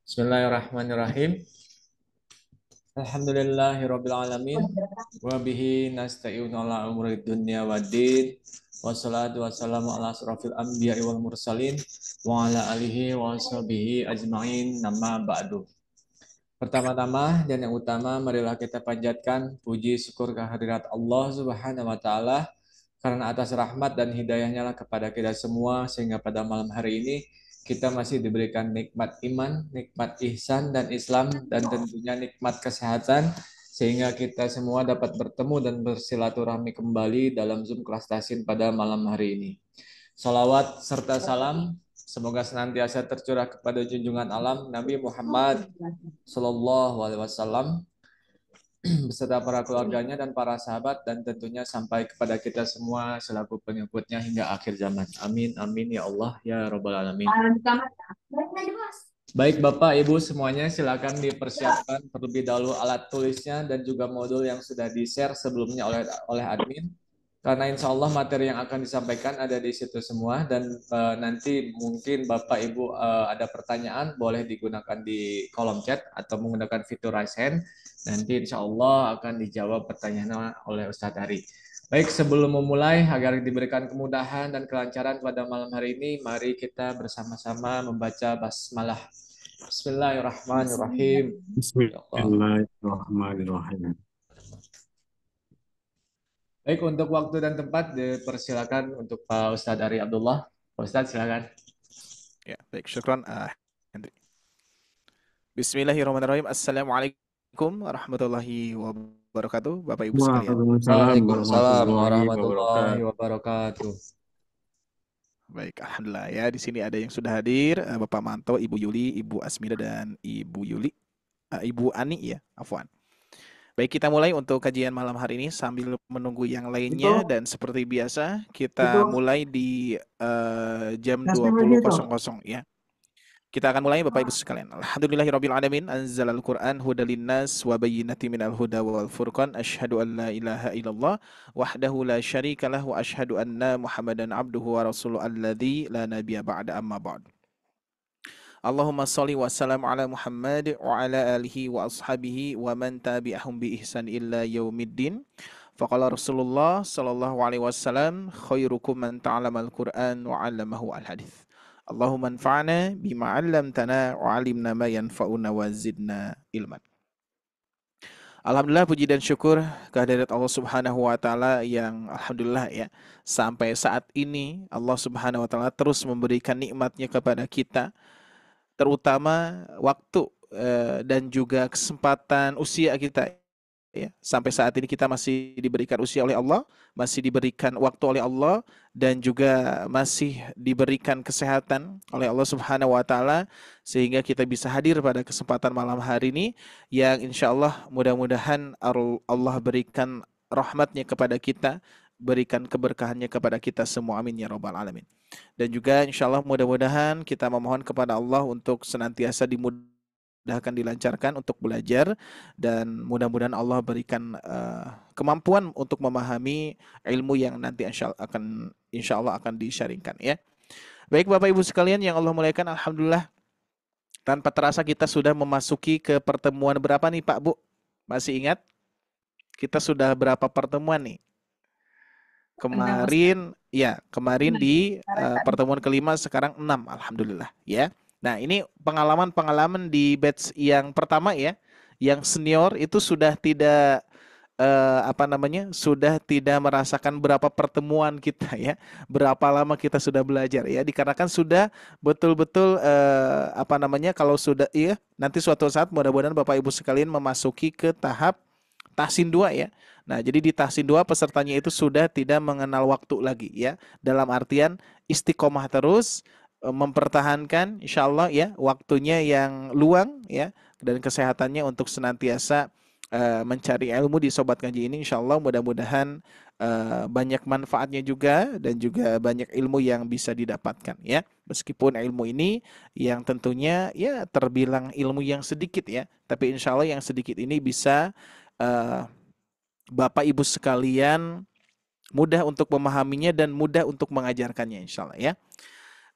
Bismillahirrahmanirrahim. Alhamdulillahirabbil alamin wa bihi nasta'inu ala umuri dunya waddin. Wassalatu wassalamu ala asrofil anbiya'i wal mursalin wa ala alihi wa sahbihi ajmain nama ba'du. Pertama-tama dan yang utama marilah kita panjatkan puji syukur kehadirat Allah Subhanahu wa taala karena atas rahmat dan hidayahnya lah kepada kita semua sehingga pada malam hari ini kita masih diberikan nikmat iman, nikmat ihsan dan Islam dan tentunya nikmat kesehatan sehingga kita semua dapat bertemu dan bersilaturahmi kembali dalam Zoom kelas Tasin pada malam hari ini. Salawat serta salam semoga senantiasa tercurah kepada junjungan alam Nabi Muhammad Sallallahu Alaihi Wasallam beserta para keluarganya dan para sahabat dan tentunya sampai kepada kita semua selaku pengikutnya hingga akhir zaman. Amin, amin ya Allah ya Rabbal Alamin. Baik Bapak Ibu semuanya silakan dipersiapkan terlebih dahulu alat tulisnya dan juga modul yang sudah di-share sebelumnya oleh admin. Karena insya Allah materi yang akan disampaikan ada di situ semua dan nanti mungkin Bapak Ibu ada pertanyaan boleh digunakan di kolom chat atau menggunakan fitur raise hand. Nanti insya Allah akan dijawab pertanyaannya oleh Ustadz Ari. Baik, sebelum memulai agar diberikan kemudahan dan kelancaran pada malam hari ini, mari kita bersama-sama membaca basmalah. Bismillahirrahmanirrahim. Ya Allah. Bismillahirrahmanirrahim. Baik, untuk waktu dan tempat dipersilakan untuk Pak Ustadz Ari Abdullah. Pak Ustadz silakan. Ya, baik, syukran Hendri. Bismillahirrahmanirrahim. Assalamualaikum warahmatullahi wabarakatuh, Bapak Ibu sekalian. Waalaikumsalam warahmatullahi wabarakatuh. Baik, alhamdulillah ya. Di sini ada yang sudah hadir, Bapak Manto, Ibu Yuli, Ibu Asmida dan Ibu Yuli, Ibu Ani ya, afwan. Baik, kita mulai untuk kajian malam hari ini sambil menunggu yang lainnya dan seperti biasa kita mulai di jam 20.00 ya. Kita akan mulai Bapak Ibu sekalian. Alhamdulillahirabbil alamin anzalal Qur'an hudal linnas wa bayyinatin minal huda wal furqan asyhadu an la ilaha illallah wahdahu la syarikalah wa asyhadu anna Muhammadan abduhu wa rasuluhu alladzi la nabiyya ba'da amma ba'd. Allahumma shalli wa sallam ala Muhammad wa ala alihi wa ashabihi wa man tabi'ahum bi ihsan illa yaumiddin. Faqala Rasulullah sallallahu alaihi wasallam khairukum man ta'allamal Qur'an wa 'allamahu al-hadits. Allahumma anfa'na bima 'allamtana wa 'allimna ma yanfa'una wa zidna ilman. Alhamdulillah puji dan syukur kehadirat Allah Subhanahu wa taala yang alhamdulillah ya sampai saat ini Allah Subhanahu wa taala terus memberikan nikmatnya kepada kita terutama waktu dan juga kesempatan usia kita ya. Sampai saat ini kita masih diberikan usia oleh Allah, masih diberikan waktu oleh Allah dan juga masih diberikan kesehatan oleh Allah Subhanahu wa taala sehingga kita bisa hadir pada kesempatan malam hari ini yang insya Allah mudah-mudahan Allah berikan rahmatnya kepada kita, berikan keberkahannya kepada kita semua, amin ya rabbal alamin. Dan juga insya Allah mudah-mudahan kita memohon kepada Allah untuk senantiasa dimudahkan, dilancarkan untuk belajar dan mudah-mudahan Allah berikan kemampuan untuk memahami ilmu yang nanti insya Allah akan disyaringkan ya. Baik Bapak Ibu sekalian yang Allah muliakan, alhamdulillah tanpa terasa kita sudah memasuki ke pertemuan berapa nih Pak Bu? Masih ingat? Kita sudah berapa pertemuan nih? Kemarin di pertemuan kelima, sekarang 6 alhamdulillah ya. Nah, ini pengalaman di batch yang pertama ya, yang senior itu sudah tidak sudah tidak merasakan berapa pertemuan kita ya, berapa lama kita sudah belajar ya, dikarenakan sudah betul-betul kalau sudah nanti suatu saat mudah-mudahan Bapak Ibu sekalian memasuki ke tahap Tahsin 2 ya. Nah, jadi di Tahsin 2 pesertanya itu sudah tidak mengenal waktu lagi ya, dalam artian istiqomah terus mempertahankan insya Allah ya waktunya yang luang ya dan kesehatannya untuk senantiasa mencari ilmu di Sobat Ngaji ini. Insya Allah mudah-mudahan banyak manfaatnya juga dan juga banyak ilmu yang bisa didapatkan ya, meskipun ilmu ini yang tentunya ya terbilang ilmu yang sedikit ya, tapi insya Allah yang sedikit ini bisa Bapak Ibu sekalian mudah untuk memahaminya dan mudah untuk mengajarkannya insya Allah ya.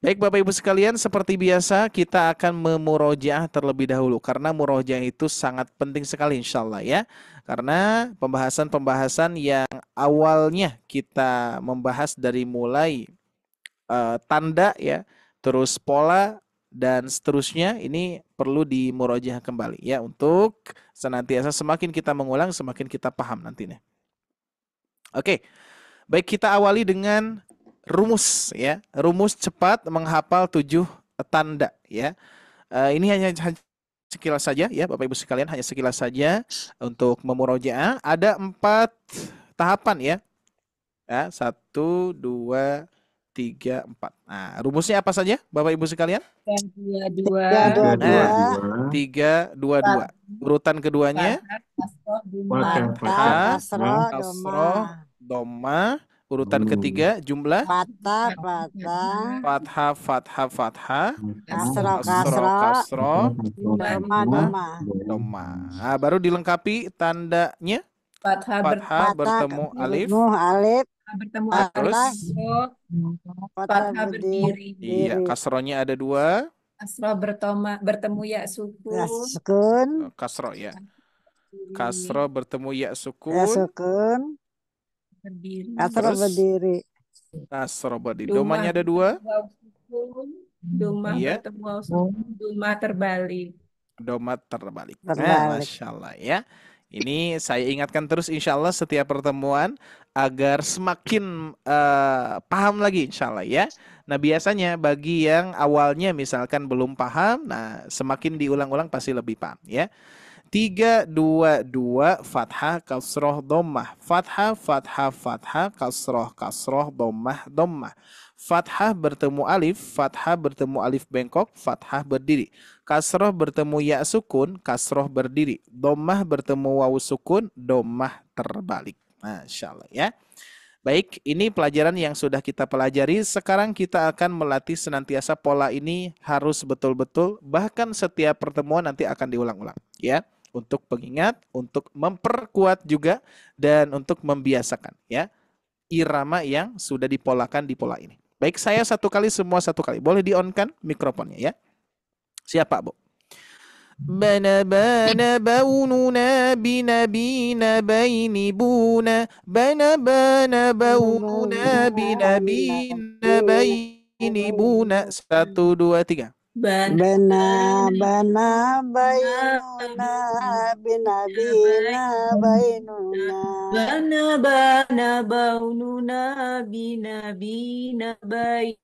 Baik Bapak Ibu sekalian, seperti biasa kita akan memurojaah terlebih dahulu karena murojaah itu sangat penting sekali insya Allah ya. Karena pembahasan-pembahasan yang awalnya kita membahas dari mulai tanda ya, terus pola dan seterusnya ini perlu dimurojaah kembali ya untuk senantiasa semakin kita mengulang semakin kita paham nantinya. Oke, baik kita awali dengan rumus ya. Rumus cepat menghafal 7 tanda ya. Ini hanya sekilas saja ya Bapak Ibu sekalian, hanya sekilas saja untuk memurojaah. Ada 4 tahapan ya. 1, 2, 3, 4. Nah, rumusnya apa saja Bapak Ibu sekalian? 3, 2, 2. 3, 2, 2. Urutan keduanya Fathah, kasroh, kasroh, doma. Urutan ketiga jumlah fathah, fathah, kasroh, kasroh, doma. Nah, baru dilengkapi tandanya fathah bertemu alif, bertemu terus fathah berdiri. Iya, kasrohnya ada 2. Kasroh bertemu ya sukun. Kasroh ya. Kasroh bertemu ya sukun. Kasroh berdiri. Kasroh berdiri. Domanya ada 2. Doma bertemu waw sukun, doma terbalik. Doma terbalik. Nah, Masya Allah ya. Ini saya ingatkan terus insya Allah setiap pertemuan agar semakin paham lagi insya Allah ya. Nah biasanya bagi yang awalnya misalkan belum paham, nah semakin diulang-ulang pasti lebih paham ya. 3, 2, 2, fathah, kasroh, dommah. Fathah, kasroh, dommah. Fathah bertemu alif bengkok, fathah berdiri. Kasroh bertemu ya sukun, kasroh berdiri. Dommah bertemu wawu sukun, dommah terbalik. Masya Allah ya. Baik, ini pelajaran yang sudah kita pelajari. Sekarang kita akan melatih senantiasa pola ini harus betul-betul. Bahkan setiap pertemuan nanti akan diulang-ulang ya. Untuk pengingat, untuk memperkuat juga, dan untuk membiasakan ya irama yang sudah dipolakan di pola ini. Baik, saya satu kali, semua satu kali. Boleh di-on-kan mikrofonnya ya. Siapa, Bu? Bana baununa binabina baini buna. Bana baununa binabina baini buna. 1, 2, 3. Bana bainuna binabina bainuna. Bana baununa binabina bainina.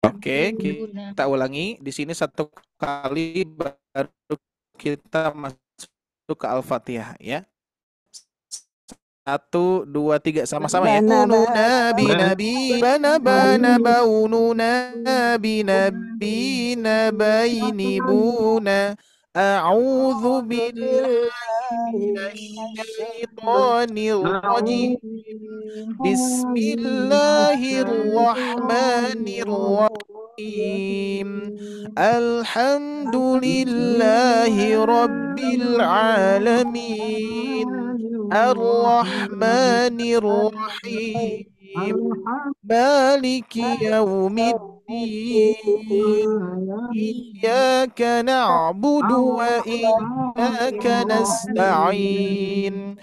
Oke, kita ulangi. Di sini satu kali baru kita masuk ke Al-Fatihah ya. 1, 2, 3 sama-sama ya. Baununa binabi bana baununa binabina baini buna. A'udzu billahi minasyaitonir rajim. Bismillahirrahmanirrahim. Alhamdulillahi rabbil alamin. Ar-Rahmanir-Rahim. Maliki yaumiddin. Iyyaka na'budu wa iyyaka nasta'in.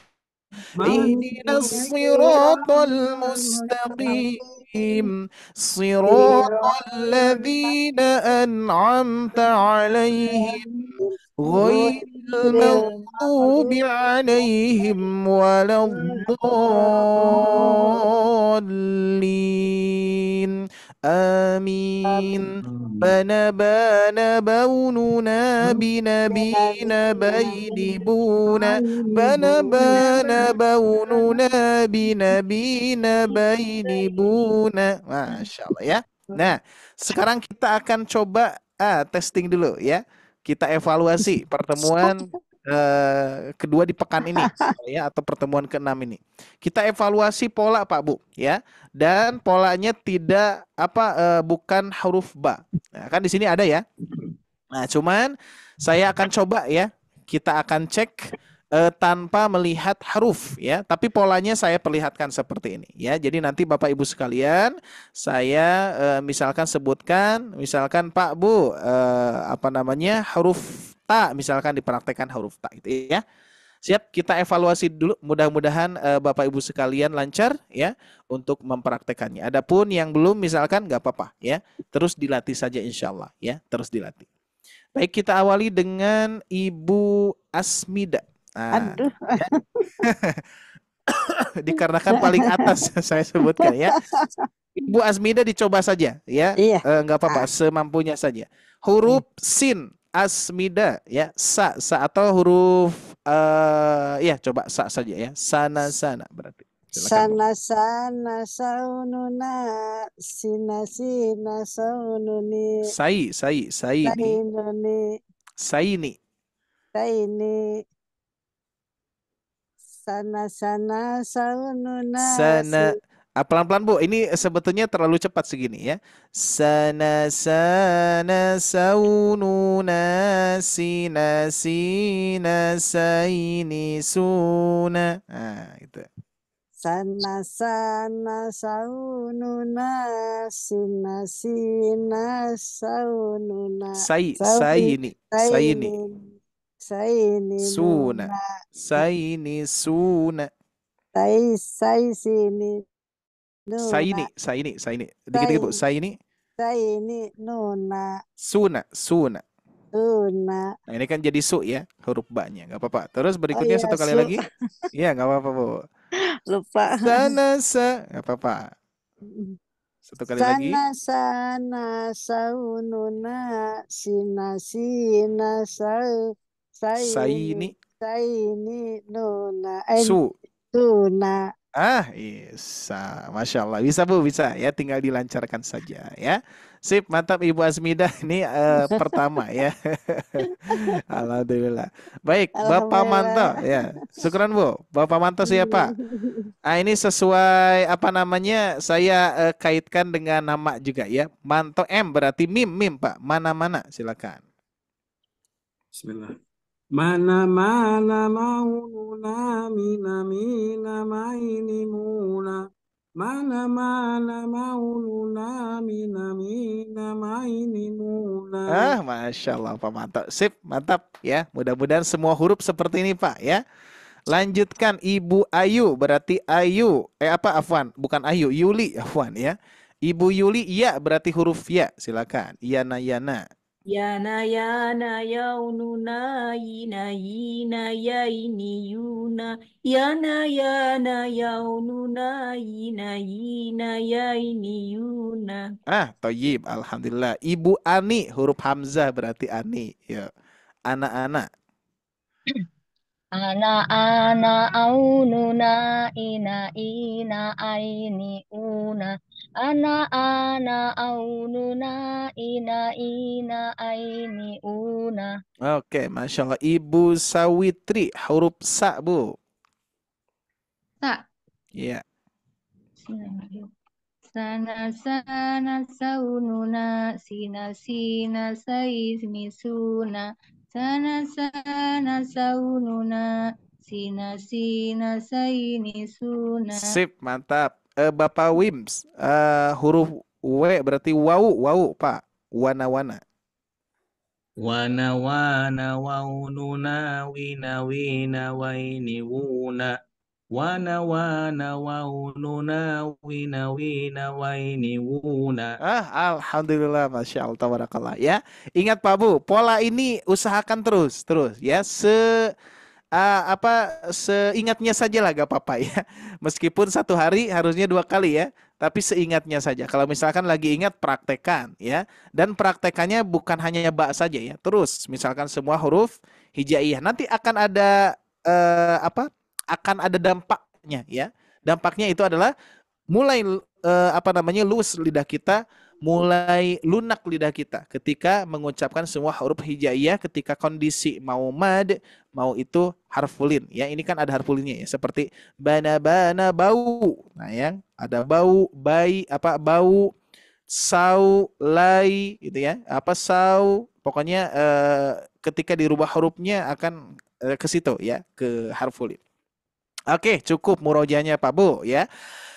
Ihdinas siratal mustaqim. Siratal ladzina an'amta 'alaihim. Ghairil maghdubi 'alaihim waladdallin. Amin. Bana baununa binabina baini buna. Bana baununa binabina baini buna. Masya Allah ya. Nah, sekarang kita akan coba testing dulu ya. Kita evaluasi pertemuan kedua di pekan ini ya, atau pertemuan ke-6 ini. Kita evaluasi pola Pak Bu ya. Dan polanya tidak bukan huruf ba. Nah, kan di sini ada ya. Nah, cuman saya akan coba ya. Kita akan cek tanpa melihat huruf ya, tapi polanya saya perlihatkan seperti ini ya. Jadi nanti Bapak Ibu sekalian, saya misalkan sebutkan, misalkan Pak Bu apa namanya huruf ta, misalkan dipraktekkan huruf ta gitu ya. Siap, kita evaluasi dulu. Mudah-mudahan Bapak Ibu sekalian lancar ya untuk mempraktekannya. Adapun yang belum misalkan nggak apa-apa ya, terus dilatih saja insya Allah ya, terus dilatih. Baik, kita awali dengan Ibu Asmida. Nah, Aduh. ya. Dikarenakan paling atas saya sebutkan ya. Ibu Asmida dicoba saja ya. Iya. Nggak apa-apa, semampunya saja. Huruf sin Asmida ya, sa atau huruf ya coba sa saja ya. Sana berarti. Silakan, Bu. Sana saununa sina saununi Sai ini. sainuni Saini. saini sana saununa Sana pelan-pelan Bu, ini sebetulnya terlalu cepat segini ya. Sana saununa sina saini suna. Nah, itu. sana saununa sina saununa Saini saini suna. nuna Saini suna. sai sini nuna Saini. Dikit-dikit Bu, saini saini nuna suna. suna. Nah, ini kan jadi su ya, huruf ba-nya. Nggak apa-apa. Terus berikutnya iya, satu kali su. lagi. Iya, nggak apa-apa, Bu. Lupa. Sana nggak apa-apa. Satu kali lagi. Sana saununa sina Saini saini nuna su. tuna. Bisa. Masya Allah. Bisa Bu, bisa ya. Tinggal dilancarkan saja ya. Sip, mantap Ibu Asmida. Ini pertama ya. Alhamdulillah. Baik, Bapak Manto ya. Syukran Bu. Bapak Manto siapa? Ini sesuai apa namanya? Saya kaitkan dengan nama juga ya. Manto M berarti mim Pak. Mana-mana silakan. Bismillah. Mana-mana maununa mina maini muna. Mana-mana maununa mina maini muna. Masya Allah Pak Manto. Sip, mantap ya. Mudah-mudahan semua huruf seperti ini Pak ya. Lanjutkan Ibu Ayu, berarti Ayu. Afwan, bukan Ayu, Yuli, afwan ya. Ibu Yuli, ya berarti huruf ya. Silakan. Yana. Yana yaununa yina yaini yuna. Yana yaununa yina yaini yuna. Toyib, alhamdulillah. Ibu Ani, huruf hamzah berarti Ani. Ya. Anak-anak. Ana aununa ina aini una. Ana aununa ina aini una. Oke, Masya Allah. Ibu Sawitri, huruf sa, Bu. Sa. Iya. Sana saununa sina saini suna. Sana saununa sina saini suna. Sip, mantap. Bapak Wims, huruf W berarti wau, Pak. Wana. Wana waununa wina waini wuna. Wana waununa wina waini wuna. Alhamdulillah, Masya Allah, tabarakallah ya. Ingat Pak Bu, pola ini usahakan terus ya. Seingatnya saja lah gak apa-apa ya. Meskipun satu hari harusnya 2 kali ya, tapi seingatnya saja. Kalau misalkan lagi ingat, praktekan ya. Dan praktekannya bukan hanya ba saja ya. Terus misalkan semua huruf hijaiyah. Nanti akan ada akan ada dampaknya ya. Dampaknya itu adalah mulai luwes lidah kita, mulai lunak lidah kita ketika mengucapkan semua huruf hijaiyah, ketika kondisi mau mad, mau itu harfulin ya. Ini kan ada harfulinnya ya, seperti bana bau. Nah, yang ada bau, bau, sau, lai gitu ya. Sau, pokoknya ketika dirubah hurufnya akan ke situ ya, ke harful lin. Oke, cukup murojaahnya Pak Bu ya.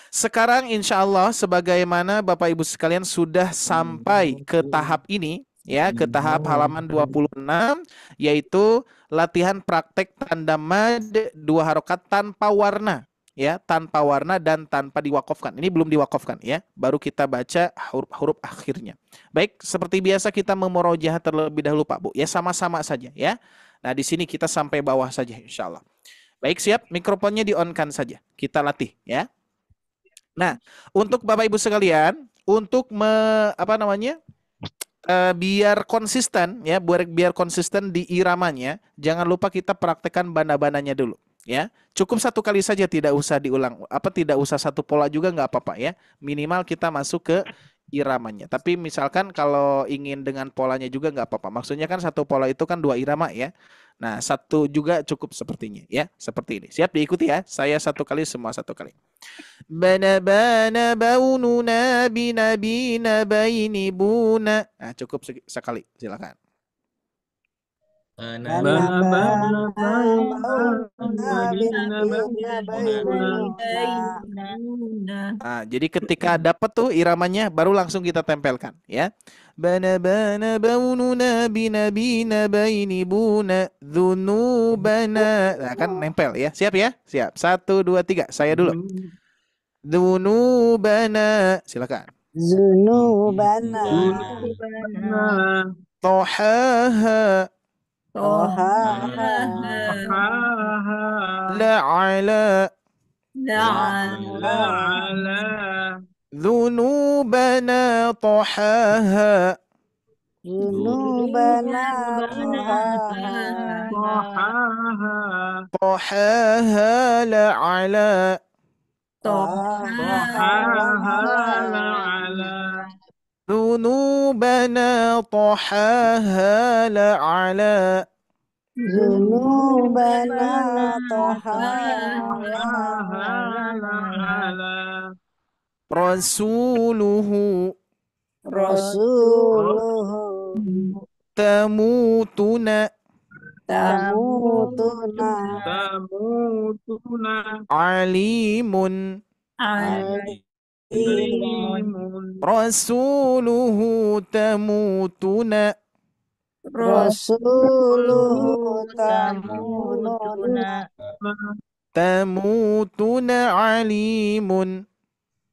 Sekarang insya Allah sebagaimana Bapak Ibu sekalian sudah sampai ke tahap ini ya, ke tahap halaman 26 yaitu latihan praktek tanda mad 2 harokat tanpa warna ya, tanpa warna dan tanpa diwakafkan. Ini belum diwakafkan ya, baru kita baca huruf-huruf akhirnya. Baik, seperti biasa kita memurojaah terlebih dahulu Pak Bu ya, sama-sama saja ya. Nah di sini kita sampai bawah saja insya Allah. Baik, siap, mikrofonnya di-on-kan saja. Kita latih ya. Nah, untuk Bapak Ibu sekalian, untuk biar konsisten ya, biar konsisten di iramanya, jangan lupa kita praktekkan bana-bananya dulu ya. Cukup 1 kali saja, tidak usah diulang. Tidak usah 1 pola juga nggak apa-apa ya. Minimal kita masuk ke iramanya. Tapi misalkan kalau ingin dengan polanya juga nggak apa-apa. Maksudnya kan 1 pola itu kan 2 irama ya. Nah, 1 juga cukup sepertinya ya. Seperti ini. Siap diikuti ya. Saya 1 kali, semua 1 kali. Bana baununa binabina baini buna. Nah, cukup sekali. Silakan. Bana baununa binabina bainuna. Nah, jadi ketika dapat tuh iramanya baru langsung kita tempelkan ya. Bana baununa binabina baini buna dzunubana. Nah, kan nempel ya. Siap ya? Siap. 1 2 3. Saya dulu. Dzunubana. Silakan. Zunubana. Tohaha. Tohaha. La'ala. Dzunubana tohaha. Zunubana tohaha. Tohaha la'ala. Dzunubana tohaha la'ala. Zunubana tohaha. Rasuluhu. Rasuluhu. Tamutuna. Tamutuna. Alimun. Alimun. Rasuluhu tamutuna. Rasuluhu tamutuna. Tamutuna alimun.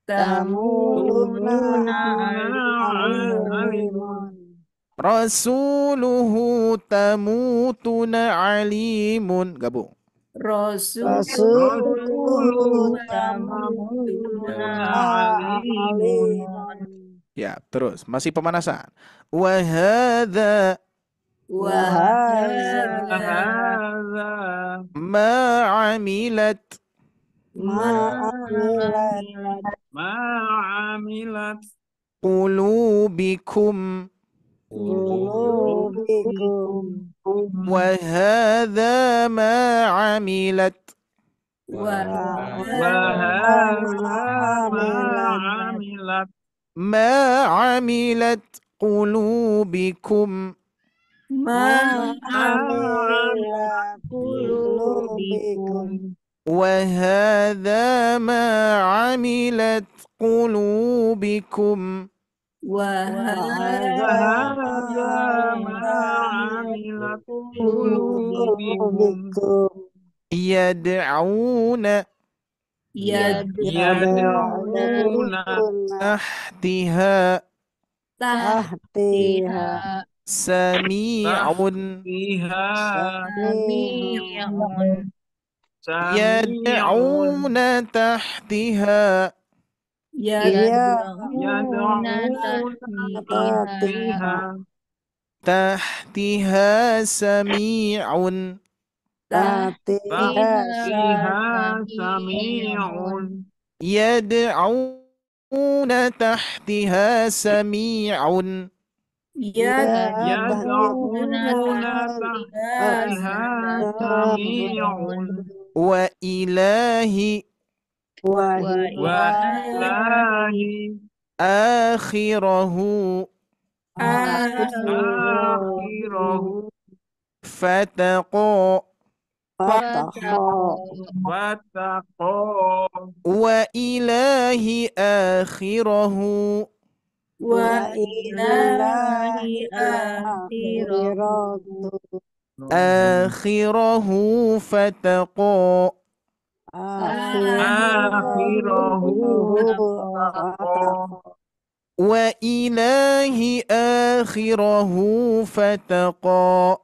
Tamutuna alimun. Rasuluhu tamutuna alimun. Gabung. Rasuluhu tamutuna alimun. Ya, terus masih pemanasan. Wahadza. Wahadza. Ma'amilat. Ma'amilat. Qulubikum. Qulubikum. Wahadza ma'amilat. Ma'amilat. Ma'amilat qulubikum. Ma'amilat qulubikum. وهذا ما عملت قلوبكم. وهذا ما عملت قلوبكم. يدعون تحتها سميع يدعون تحتها تحتها سميع يدعون تحتها سميع وإلهي آخره فتقى واتقوا wa ilahi akhirahu وإله آخره akhirahu fataqa آخره واتقوا wa ilahi akhirahu fataqa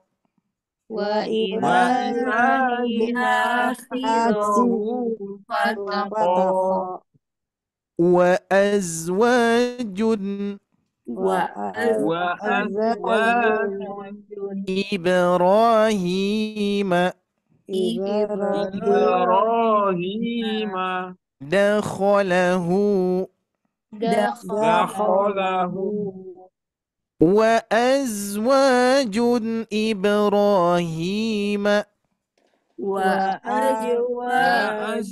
وإله آخره فاتقوا wa azwajun وأزواج ibrahima إبراهيم dakhalahu دخله wa azwajun ibrahima وأزواج وأزواج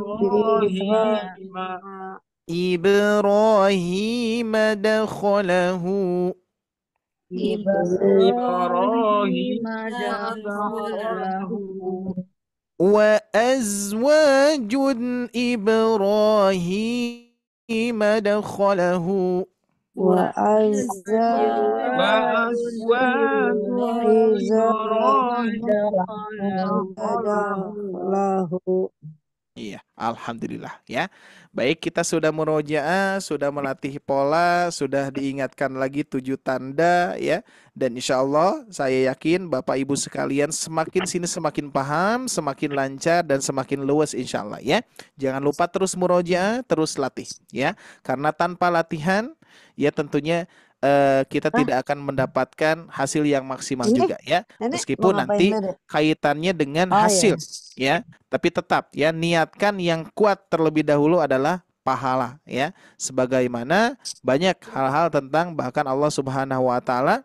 إبراهيم ibrahima dakhalahu إبراهيم دخله wa azwajun ibrahima dakhalahu وأزواج إبراهيم دخله Iya, alhamdulillah ya. Baik, kita sudah murojaah, sudah melatih pola, sudah diingatkan lagi 7 tanda ya. Dan insya Allah saya yakin Bapak Ibu sekalian semakin sini semakin paham, semakin lancar dan semakin luas insya Allah ya. Jangan lupa terus murojaah, terus latih ya. Karena tanpa latihan ya tentunya kita tidak akan mendapatkan hasil yang maksimal juga ya. Meskipun nanti kaitannya dengan hasil ya, tapi tetap ya niatkan yang kuat terlebih dahulu adalah pahala ya. Sebagaimana banyak hal-hal tentang bahkan Allah Subhanahu wa taala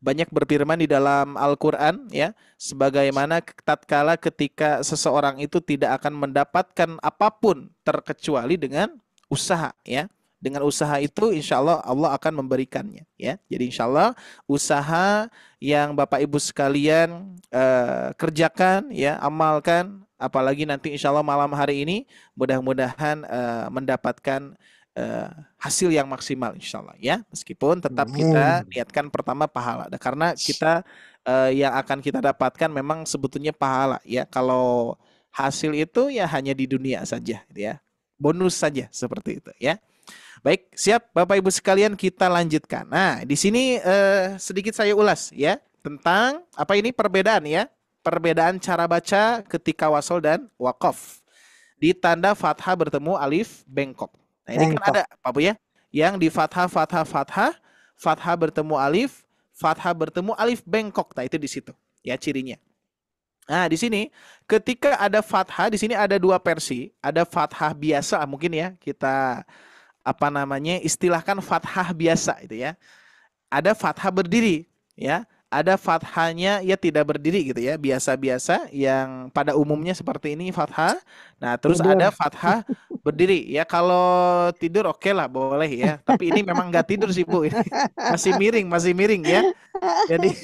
banyak berfirman di dalam Al-Qur'an ya, sebagaimana tatkala ketika seseorang itu tidak akan mendapatkan apapun terkecuali dengan usaha ya. Dengan usaha itu insya Allah Allah akan memberikannya ya. Jadi insya Allah usaha yang Bapak Ibu sekalian kerjakan ya, amalkan, apalagi nanti insya Allah malam hari ini mudah-mudahan mendapatkan hasil yang maksimal insya Allah ya. Meskipun tetap kita niatkan pertama pahala, karena kita yang akan kita dapatkan memang sebetulnya pahala ya. Kalau hasil itu ya hanya di dunia saja ya, bonus saja seperti itu ya. Baik, siap Bapak Ibu sekalian, kita lanjutkan. Nah, di sini sedikit saya ulas ya tentang apa ini perbedaan ya. Perbedaan cara baca ketika wasol dan waqaf. Di tanda fathah bertemu alif bengkok. Nah, ini kan ada Pak Bu ya. Yang di fathah fathah bertemu alif, fathah bertemu alif bengkok. Nah, itu di situ ya cirinya. Nah, di sini ketika ada fathah, di sini ada 2 versi. Ada fathah biasa mungkin ya, kita istilahkan fathah biasa itu ya. Ada fathah berdiri ya, ada fathahnya ya tidak berdiri gitu ya, biasa-biasa yang pada umumnya seperti ini fathah. Nah, terus ada fathah berdiri ya. Kalau tidur oke lah boleh ya, tapi ini memang nggak tidur sih Bu, ini masih miring ya. Jadi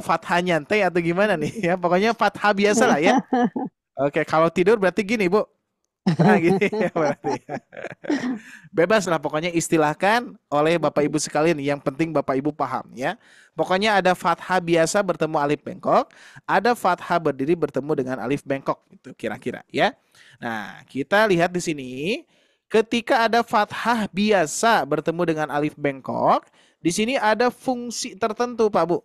fathah nyantai atau gimana nih ya, pokoknya fathah biasa lah ya. Oke, kalau tidur berarti gini Bu. Nah, gini ya berarti. Bebas lah pokoknya, istilahkan oleh Bapak Ibu sekalian, yang penting Bapak Ibu paham ya. Pokoknya ada fathah biasa bertemu alif bengkok, ada fathah berdiri bertemu dengan alif bengkok, itu kira-kira ya. Nah, kita lihat di sini ketika ada fathah biasa bertemu dengan alif bengkok, di sini ada fungsi tertentu Pak Bu.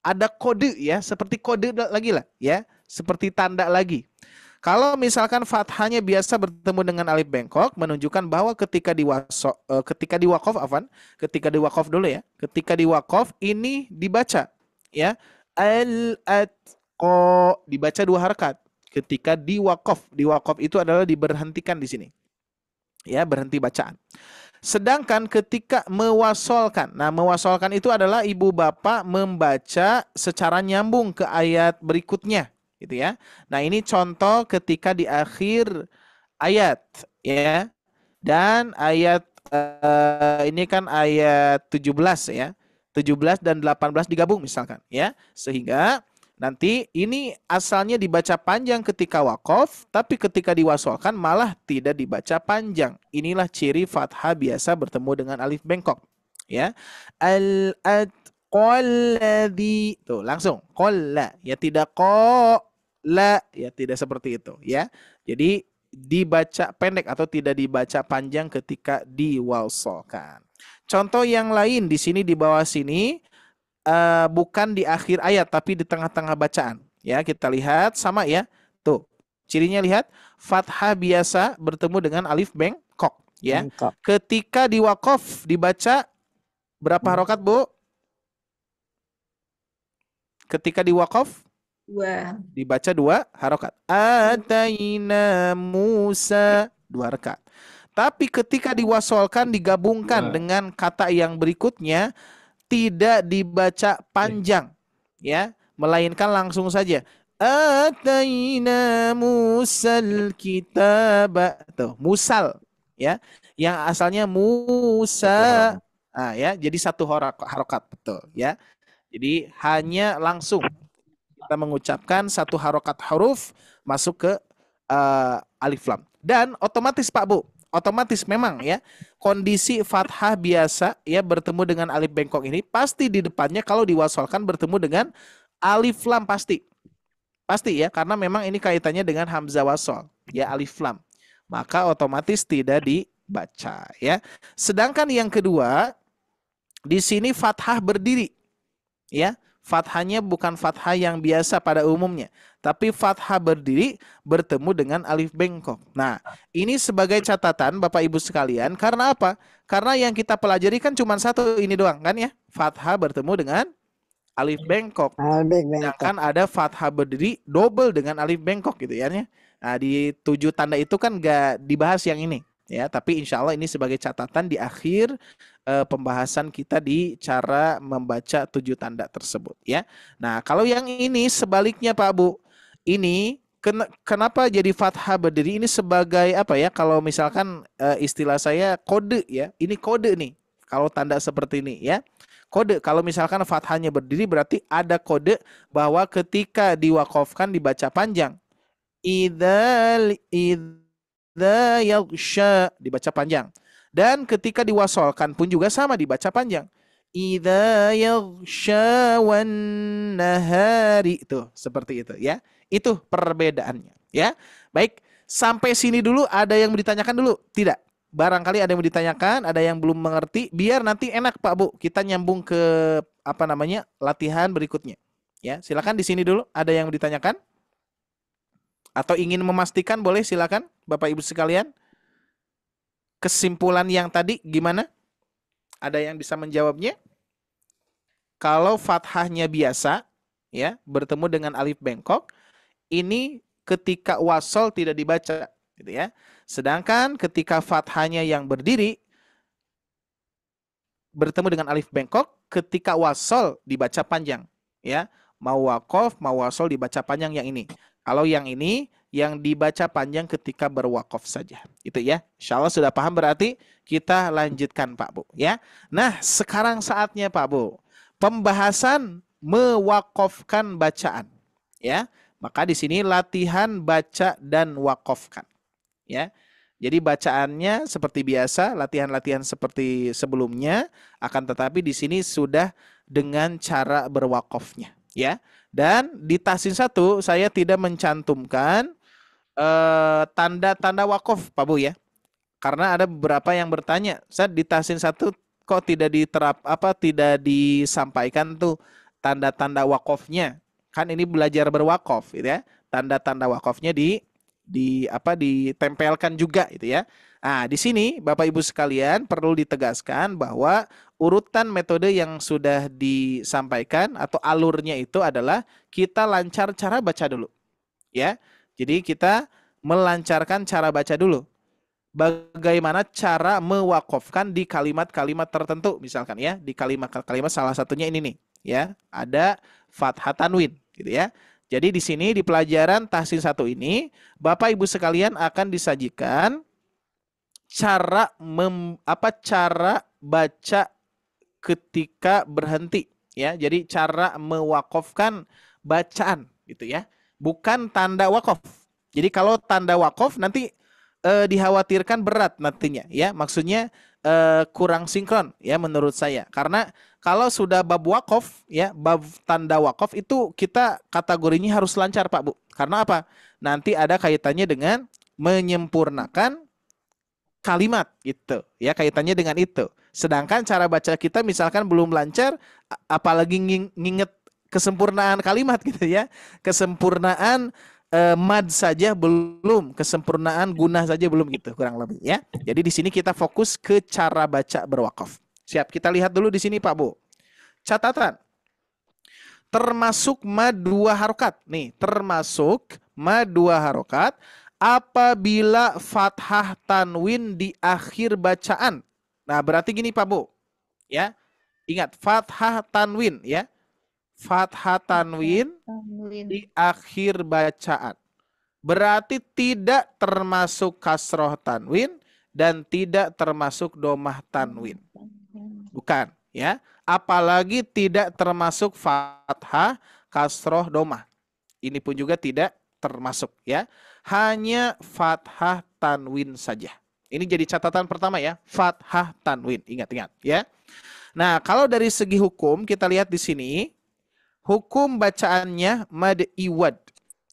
Ada kode ya, seperti kode lagi lah ya, seperti tanda lagi. Kalau misalkan fathahnya biasa bertemu dengan alif bengkok, menunjukkan bahwa ketika diwakaf dulu ya. Ketika diwakaf ini dibaca ya. Al-atqa dibaca 2 harakat. Ketika diwakaf itu adalah diberhentikan di sini. Ya, berhenti bacaan. Sedangkan ketika mewasolkan. Nah, mewasolkan itu adalah ibu bapak membaca secara nyambung ke ayat berikutnya. Gitu ya. Nah, ini contoh ketika di akhir ayat ya. Dan ayat ini kan ayat 17 ya. 17 dan 18 digabung misalkan ya. Sehingga nanti ini asalnya dibaca panjang ketika waqaf, tapi ketika diwasolkan malah tidak dibaca panjang. Inilah ciri fathah biasa bertemu dengan alif bengkok. Ya, al-atqalladzi, tuh langsung qalla, ya tidak la, ya tidak seperti itu ya. Jadi dibaca pendek atau tidak dibaca panjang ketika diwasolkan. Contoh yang lain di sini di bawah sini bukan di akhir ayat tapi di tengah-tengah bacaan. Ya, kita lihat sama ya. Tuh, cirinya lihat fathah biasa bertemu dengan alif bengkok ya. Bengkok. Ketika di waqaf dibaca berapa harokat, Bu? Ketika di waqaf dibaca 2 harokat. Ataina Musa 2 rakaat. Tapi ketika diwasolkan digabungkan dengan kata yang berikutnya tidak dibaca panjang ya, melainkan langsung saja Ataina Musal kitaba. Tuh, musal ya. Yang asalnya Musa. Ah ya, jadi 1 harokat betul ya. Jadi hanya langsung kita mengucapkan 1 harokat huruf masuk ke alif lam. Dan otomatis Pak Bu, otomatis memang ya kondisi fathah biasa ya bertemu dengan alif bengkok ini pasti di depannya kalau diwasolkan bertemu dengan alif lam pasti ya, karena memang ini kaitannya dengan hamzah wasol ya, alif lam, maka otomatis tidak dibaca ya. Sedangkan yang kedua di sini fathah berdiri ya. Fathahnya bukan fathah yang biasa pada umumnya, tapi fathah berdiri bertemu dengan alif bengkok. Nah, ini sebagai catatan Bapak Ibu sekalian, karena apa? Karena yang kita pelajari kan cuma 1 ini doang kan ya, fathah bertemu dengan alif bengkok. Sedangkan ada fathah berdiri double dengan alif bengkok gitu ya. Nah, di 7 tanda itu kan nggak dibahas yang ini ya, tapi insya Allah ini sebagai catatan di akhir pembahasan kita di cara membaca 7 tanda tersebut ya. Nah, kalau yang ini sebaliknya Pak Bu, ini kenapa jadi fathah berdiri? Ini sebagai apa ya? Kalau misalkan istilah saya kode ya, ini kode nih. Kalau tanda seperti ini ya, kode. Kalau misalkan fathahnya berdiri berarti ada kode bahwa ketika diwaqafkan dibaca panjang. Idza yaghsha dibaca panjang. Dan ketika diwasolkan pun juga sama dibaca panjang. Idza yaghsha wan nahari, itu seperti itu ya. Itu perbedaannya ya. Baik, sampai sini dulu ada yang ditanyakan dulu? Tidak. Barangkali ada yang ditanyakan, ada yang belum mengerti, biar nanti enak Pak Bu, kita nyambung ke latihan berikutnya. Ya, silakan di sini dulu ada yang ditanyakan? Atau ingin memastikan boleh silakan Bapak Ibu sekalian. Kesimpulan yang tadi gimana? Ada yang bisa menjawabnya? Kalau fathahnya biasa ya, bertemu dengan alif bengkok, ini ketika wasol tidak dibaca gitu ya. Sedangkan ketika fathahnya yang berdiri bertemu dengan alif bengkok, ketika wasol dibaca panjang ya. Mau waqaf, mau wasol dibaca panjang yang ini. Kalau yang ini yang dibaca panjang ketika berwaqaf saja. Itu ya. Insyaallah sudah paham, berarti kita lanjutkan Pak Bu ya. Nah, sekarang saatnya Pak Bu pembahasan mewaqafkan bacaan ya. Maka di sini latihan baca dan waqafkan ya. Jadi bacaannya seperti biasa, latihan-latihan seperti sebelumnya, akan tetapi di sini sudah dengan cara berwaqafnya ya. Dan di tahsin 1 saya tidak mencantumkan tanda-tanda wakaf Pak Bu ya. Karena ada beberapa yang bertanya, Ustaz di tahsin 1 kok tidak tidak disampaikan tuh tanda-tanda wakafnya. Kan ini belajar berwakaf gitu ya. Tanda-tanda wakafnya ditempelkan juga gitu ya. Nah, di sini Bapak Ibu sekalian perlu ditegaskan bahwa urutan metode yang sudah disampaikan atau alurnya itu adalah kita lancar cara baca dulu. Ya. Jadi kita melancarkan cara baca dulu. Bagaimana cara mewakafkan di kalimat-kalimat tertentu misalkan ya, di kalimat-kalimat salah satunya ini nih, ya. Ada fathah tanwin gitu ya. Jadi di sini di pelajaran tahsin 1 ini Bapak Ibu sekalian akan disajikan cara baca ketika berhenti ya. Jadi cara mewakafkan bacaan gitu ya. Bukan tanda wakaf. Jadi kalau tanda wakaf nanti dikhawatirkan berat nantinya ya. Maksudnya kurang sinkron ya menurut saya. Karena kalau sudah bab wakaf ya, bab tanda wakaf itu kita kategorinya harus lancar Pak Bu. Karena apa? Nanti ada kaitannya dengan menyempurnakan kalimat gitu ya, kaitannya dengan itu. Sedangkan cara baca kita misalkan belum lancar, apalagi nginget kesempurnaan kalimat gitu ya, kesempurnaan mad saja belum, kesempurnaan guna saja belum gitu kurang lebih ya. Jadi di sini kita fokus ke cara baca berwakaf. Siap, kita lihat dulu di sini Pak Bu. Catatan. Termasuk mad 2 harokat. Nih, termasuk mad 2 harokat apabila fathah tanwin di akhir bacaan. Nah, berarti gini Pak Bu. Ya. Ingat, fathah tanwin ya. Fathah tanwin di akhir bacaan. Berarti tidak termasuk kasroh tanwin dan tidak termasuk domah tanwin. Bukan, ya. Apalagi tidak termasuk fathah, kasroh, domah. Ini pun juga tidak termasuk, ya. Hanya fathah tanwin saja. Ini jadi catatan pertama ya, fathah tanwin. Ingat-ingat, ya. Nah, kalau dari segi hukum kita lihat di sini, hukum bacaannya mad iwad,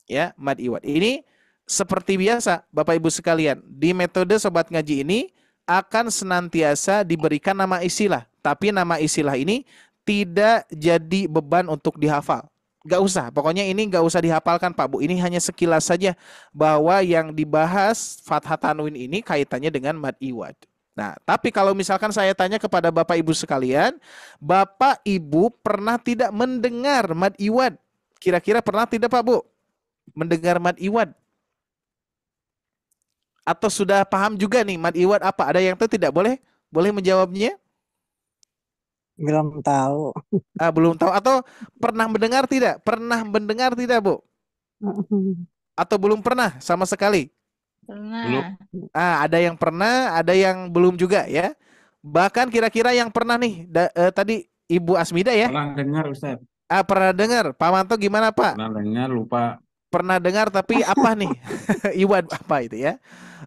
ya, mad iwad. Ini seperti biasa, Bapak Ibu sekalian, di metode Sobat Ngaji ini akan senantiasa diberikan nama istilah. Tapi nama istilah ini tidak jadi beban untuk dihafal. Gak usah, pokoknya ini gak usah dihafalkan Pak Bu. Ini hanya sekilas saja bahwa yang dibahas fathah tanwin ini kaitannya dengan mad iwad. Nah, tapi kalau misalkan saya tanya kepada Bapak Ibu sekalian, Bapak Ibu pernah tidak mendengar mad iwad? Kira-kira pernah tidak Pak Bu? Mendengar mad iwad? Atau sudah paham juga nih mad iwad apa? Ada yang tahu tidak? Boleh menjawabnya? Belum tahu. Belum tahu atau pernah mendengar tidak? Pernah mendengar tidak, Bu? Atau belum pernah sama sekali? Pernah. Ada yang pernah, ada yang belum juga ya. Bahkan kira-kira yang pernah nih tadi Ibu Asmida ya? Pernah dengar Ustaz. Pernah dengar. Pak Manto gimana Pak? Pernah dengar, lupa. Pernah dengar tapi apa nih? Iwad apa itu ya?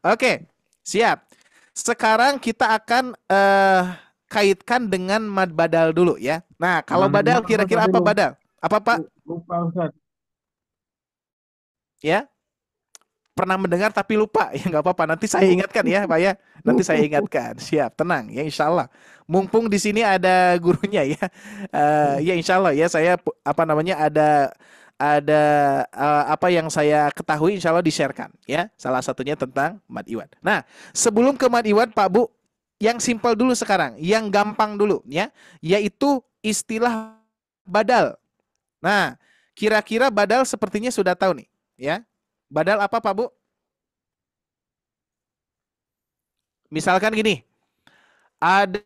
Oke, siap. Sekarang kita akan kaitkan dengan mad badal dulu ya. Nah, kalau badal kira-kira apa badal? Apa Pak? Lupa Ustaz. Ya? Pernah mendengar tapi lupa. Ya nggak apa-apa, nanti saya ingatkan ya Pak ya. Nanti saya ingatkan. Siap, tenang ya insya Allah. Mumpung di sini ada gurunya ya. Ya insya Allah ya, saya ada apa yang saya ketahui insya Allah di-sharekan ya. Salah satunya tentang mad iwad. Nah, sebelum ke mad iwad Pak Bu, yang simpel dulu sekarang, yang gampang dulu ya, yaitu istilah badal. Nah, kira-kira badal sepertinya sudah tahu nih ya. Badal apa Pak Bu? Misalkan gini, ada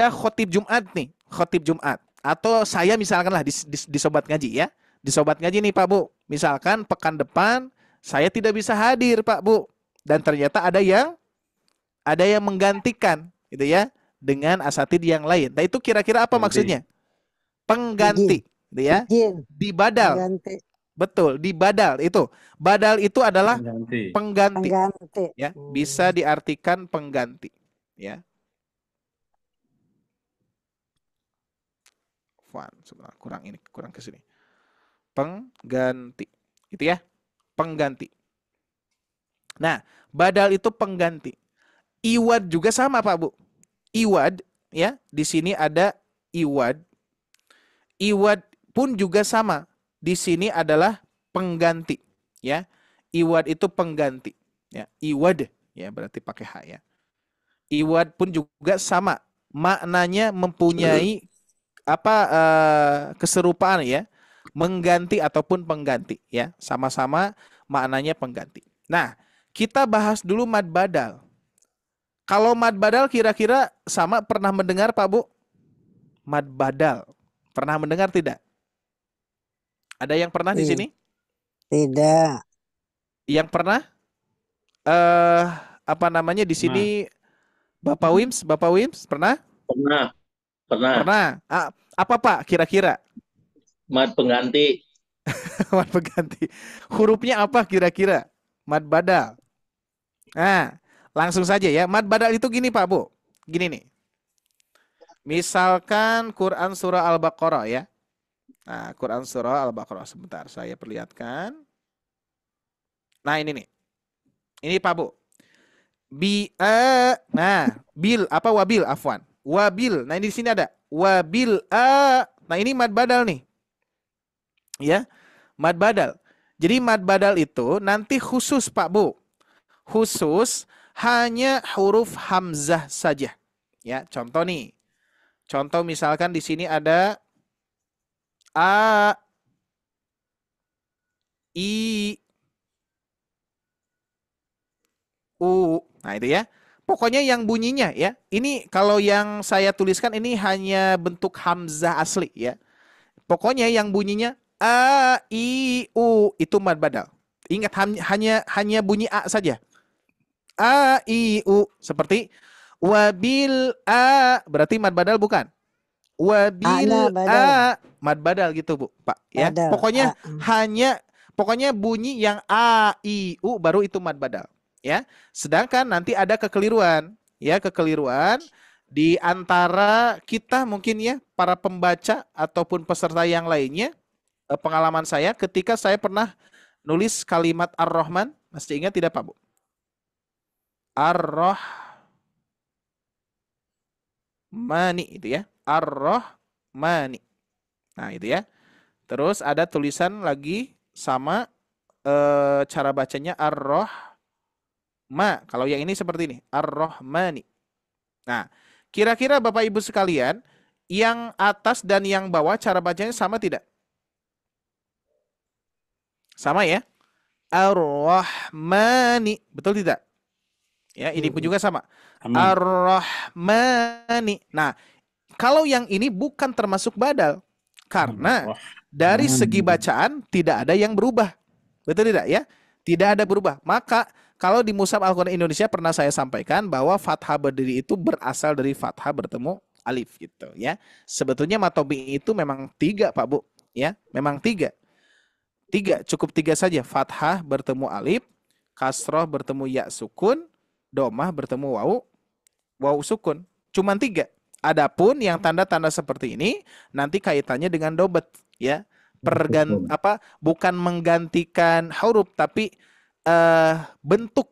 khotib Jumat nih, khotib Jumat. Atau saya misalkan lah di Sobat Ngaji ya. Di Sobat Ngaji nih Pak Bu, misalkan pekan depan saya tidak bisa hadir Pak Bu. Dan ternyata ada yang menggantikan gitu ya, dengan asatid yang lain. Nah itu kira-kira apa maksudnya? Pengganti gitu ya. Di badal. Pengganti. Betul, di badal itu. Badal itu adalah Pengganti. pengganti. Pengganti. Ya, bisa diartikan pengganti, ya. Kurang ke sini. Pengganti. Gitu ya. Pengganti. Nah, badal itu pengganti. Iwad juga sama, Pak Bu. Iwad ya, di sini ada iwad. Iwad pun juga sama. Di sini adalah pengganti, ya. Iwad itu pengganti, ya. Iwad, ya berarti pakai H ya. Iwad pun juga sama, maknanya mempunyai keserupaan ya, mengganti ataupun pengganti, ya. Sama-sama maknanya pengganti. Nah, kita bahas dulu mad badal. Kalau mad badal kira-kira sama pernah mendengar Pak Bu? Mad badal, pernah mendengar tidak? Ada yang pernah di sini? Tidak. Yang pernah? Di sini Bapak Wims pernah? Pernah. Pernah. Pernah. Apa Pak kira-kira? Mad pengganti. Mad pengganti. Hurufnya apa kira-kira? Mad badal. Nah, langsung saja ya. Mad badal itu gini Pak Bu. Gini nih. Misalkan Quran surah Al-Baqarah ya. Nah, Quran surah Al-Baqarah. Sebentar, saya perlihatkan. Nah, ini nih. Ini Pak Bu. Nah, bil apa wabil afwan. Wabil. Nah, ini di sini ada wabil Nah, ini mad badal nih. Ya. Mad badal. Jadi mad badal itu nanti khusus Pak Bu. Khusus hanya huruf hamzah saja. Ya, contoh nih. Contoh misalkan di sini ada a, i, u. Nah, itu ya. Pokoknya yang bunyinya ya. Ini kalau yang saya tuliskan ini hanya bentuk hamzah asli ya. Pokoknya yang bunyinya a, i, u itu mad badal. Ingat hanya bunyi a saja. A, I, U. Seperti wabil A. Berarti mad badal bukan? Wabil A. Mad badal gitu Bu, Pak. Ya. Badal. Pokoknya pokoknya bunyi yang A, I, U baru itu mad badal. Ya. Sedangkan nanti ada kekeliruan. Ya, kekeliruan di antara kita mungkin ya, para pembaca ataupun peserta yang lainnya. Pengalaman saya ketika saya pernah nulis kalimat Ar-Rahman. Masih ingat tidak Pak Bu? Ar-Rahmani itu ya. Ar-Rahmani. Nah, itu ya. Terus ada tulisan lagi sama cara bacanya Ar-Rahma. Kalau yang ini seperti ini, Ar-Rahmani. Nah, kira-kira Bapak Ibu sekalian, yang atas dan yang bawah cara bacanya sama tidak? Sama ya? Ar-Rahmani. Betul tidak? Ya, ini pun juga sama. Ar-Rahmani. Nah, kalau yang ini bukan termasuk badal. Karena dari segi bacaan tidak ada yang berubah. Betul tidak ya? Tidak ada berubah. Maka kalau di Mushaf Al-Quran Indonesia pernah saya sampaikan bahwa fathah berdiri itu berasal dari fathah bertemu alif gitu ya. Sebetulnya matobi itu memang 3 Pak Bu. Ya, memang 3. Cukup 3 saja. Fathah bertemu alif, kasroh bertemu ya sukun, domah bertemu waw sukun. Cuman 3. Adapun yang tanda-tanda seperti ini nanti kaitannya dengan dobet ya. Bukan menggantikan huruf tapi bentuk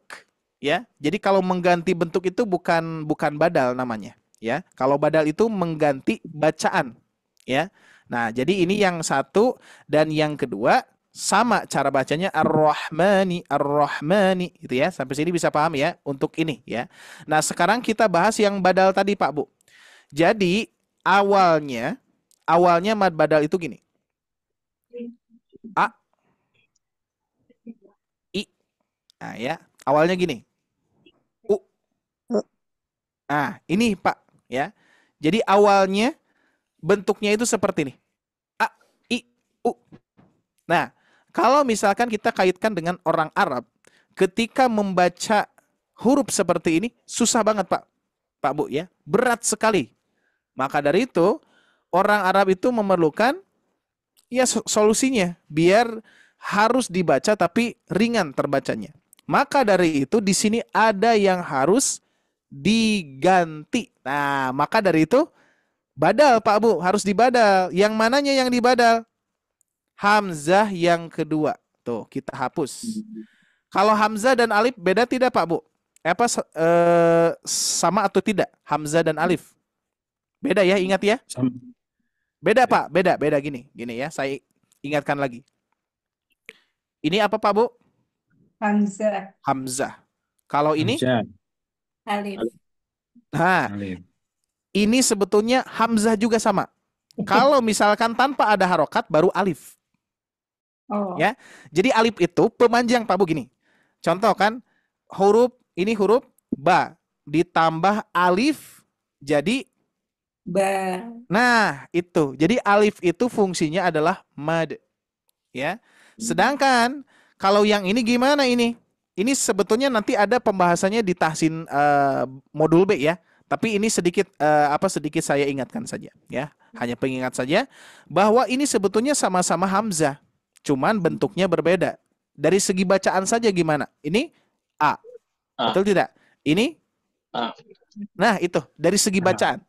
ya. Jadi kalau mengganti bentuk itu bukan badal namanya ya. Kalau badal itu mengganti bacaan ya. Nah, jadi ini yang satu dan yang kedua sama cara bacanya Ar-Rahmani, Ar-Rahmani gitu ya. Sampai sini bisa paham ya untuk ini ya. Nah, sekarang kita bahas yang badal tadi Pak Bu. Jadi awalnya mad badal itu gini. A, I. Nah ya, awalnya gini. U. Nah, ini Pak ya. Jadi awalnya bentuknya itu seperti ini. A, I, U. Nah, kalau misalkan kita kaitkan dengan orang Arab, ketika membaca huruf seperti ini, susah banget Pak Bu ya. Berat sekali. Maka dari itu, orang Arab itu memerlukan ya solusinya. Biar harus dibaca tapi ringan terbacanya. Maka dari itu, di sini ada yang harus diganti. Nah, maka dari itu, badal Pak Bu, harus dibadal. Yang mananya yang dibadal? Hamzah yang kedua. Tuh, kita hapus. Kalau Hamzah dan Alif beda tidak Pak Bu? Sama atau tidak? Hamzah dan Alif. Beda ya, ingat ya? Beda Pak, beda gini ya. Saya ingatkan lagi. Ini apa Pak Bu? Hamzah. Kalau ini? Alif. Nah, ini sebetulnya Hamzah juga sama. Kalau misalkan tanpa ada harokat baru alif. Oh. Ya. Jadi alif itu pemanjang Pak Bu gini. Contoh kan ini huruf ba ditambah alif jadi Ba. Nah, itu. Jadi alif itu fungsinya adalah mad. Ya. Sedangkan kalau yang ini gimana ini? Ini sebetulnya nanti ada pembahasannya di tahsin modul B ya. Tapi ini sedikit sedikit saya ingatkan saja ya. Hanya pengingat saja bahwa ini sebetulnya sama-sama hamzah, cuman bentuknya berbeda. Dari segi bacaan saja gimana? Ini a. A. Betul tidak? Ini A. Nah, itu dari segi bacaan.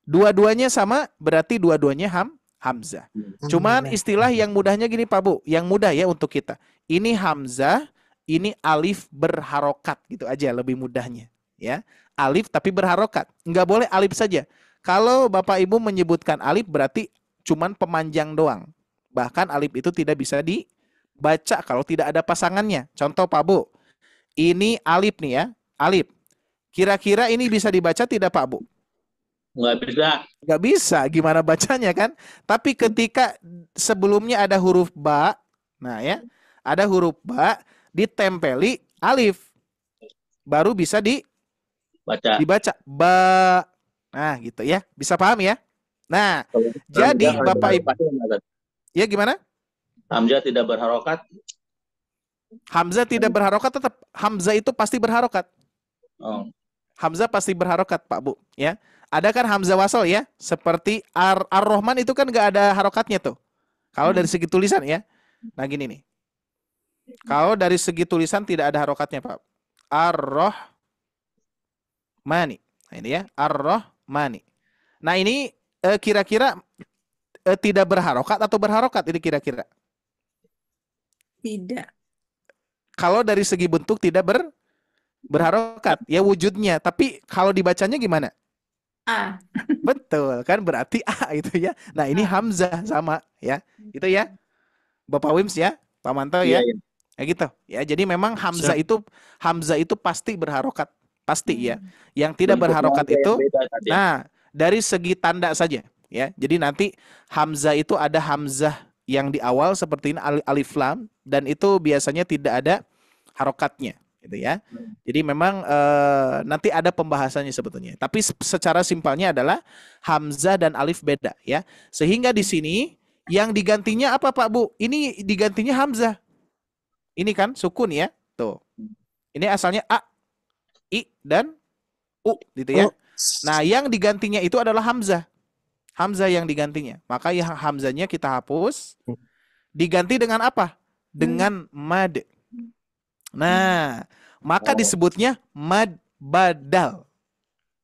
Dua-duanya sama, berarti dua-duanya hamzah. Cuman istilah yang mudahnya gini Pak Bu, yang mudah ya untuk kita. Ini hamzah, ini alif berharokat gitu aja lebih mudahnya, ya. Alif tapi berharokat. Nggak boleh alif saja. Kalau Bapak Ibu menyebutkan alif berarti cuman pemanjang doang. Bahkan alif itu tidak bisa dibaca kalau tidak ada pasangannya. Contoh Pak Bu, ini alif nih ya, alif. Kira-kira ini bisa dibaca tidak Pak Bu? Nggak bisa. Nggak bisa, gimana bacanya kan? Tapi ketika sebelumnya ada huruf ba, nah ya, ada huruf ba, ditempeli alif, baru bisa dibaca ba. Nah gitu ya, bisa paham ya? Nah, jadi Bapak Ibu, ya gimana? Hamzah tidak berharokat. Hamzah tidak berharokat, tetap hamzah itu pasti berharokat. Oh. Hamzah pasti berharokat Pak Bu, ya. Ada kan hamzah wasal ya, seperti ar-Rahman itu kan nggak ada harokatnya tuh. Kalau dari segi tulisan ya. Nah gini nih. Kalau dari segi tulisan tidak ada harokatnya Pak. Ar-Rahmani. Nah ini ya, Ar-Rahmani. Nah ini kira-kira tidak berharokat atau berharokat ini kira-kira? Tidak. Kalau dari segi bentuk tidak berharokat ya wujudnya, tapi kalau dibacanya gimana? A. Betul kan, berarti A itu ya. Nah ini hamzah sama ya, itu ya Bapak Wims ya, Pak Manto ya, ya gitu ya. Jadi memang hamzah itu pasti berharokat, pasti ya. Yang tidak berharokat itu, nah dari segi tanda saja ya. Jadi nanti hamzah itu ada hamzah yang di awal seperti ini alif lam, dan itu biasanya tidak ada harokatnya gitu ya. Jadi memang nanti ada pembahasannya sebetulnya. Tapi secara simpelnya adalah hamzah dan alif beda ya. Sehingga di sini yang digantinya apa Pak Bu? Ini digantinya hamzah. Ini kan sukun ya. Tuh. Ini asalnya a, i dan u gitu ya. Nah, yang digantinya itu adalah hamzah. Hamzah yang digantinya. Maka yang hamzahnya kita hapus. Diganti dengan apa? Dengan mad. Nah, maka disebutnya mad badal.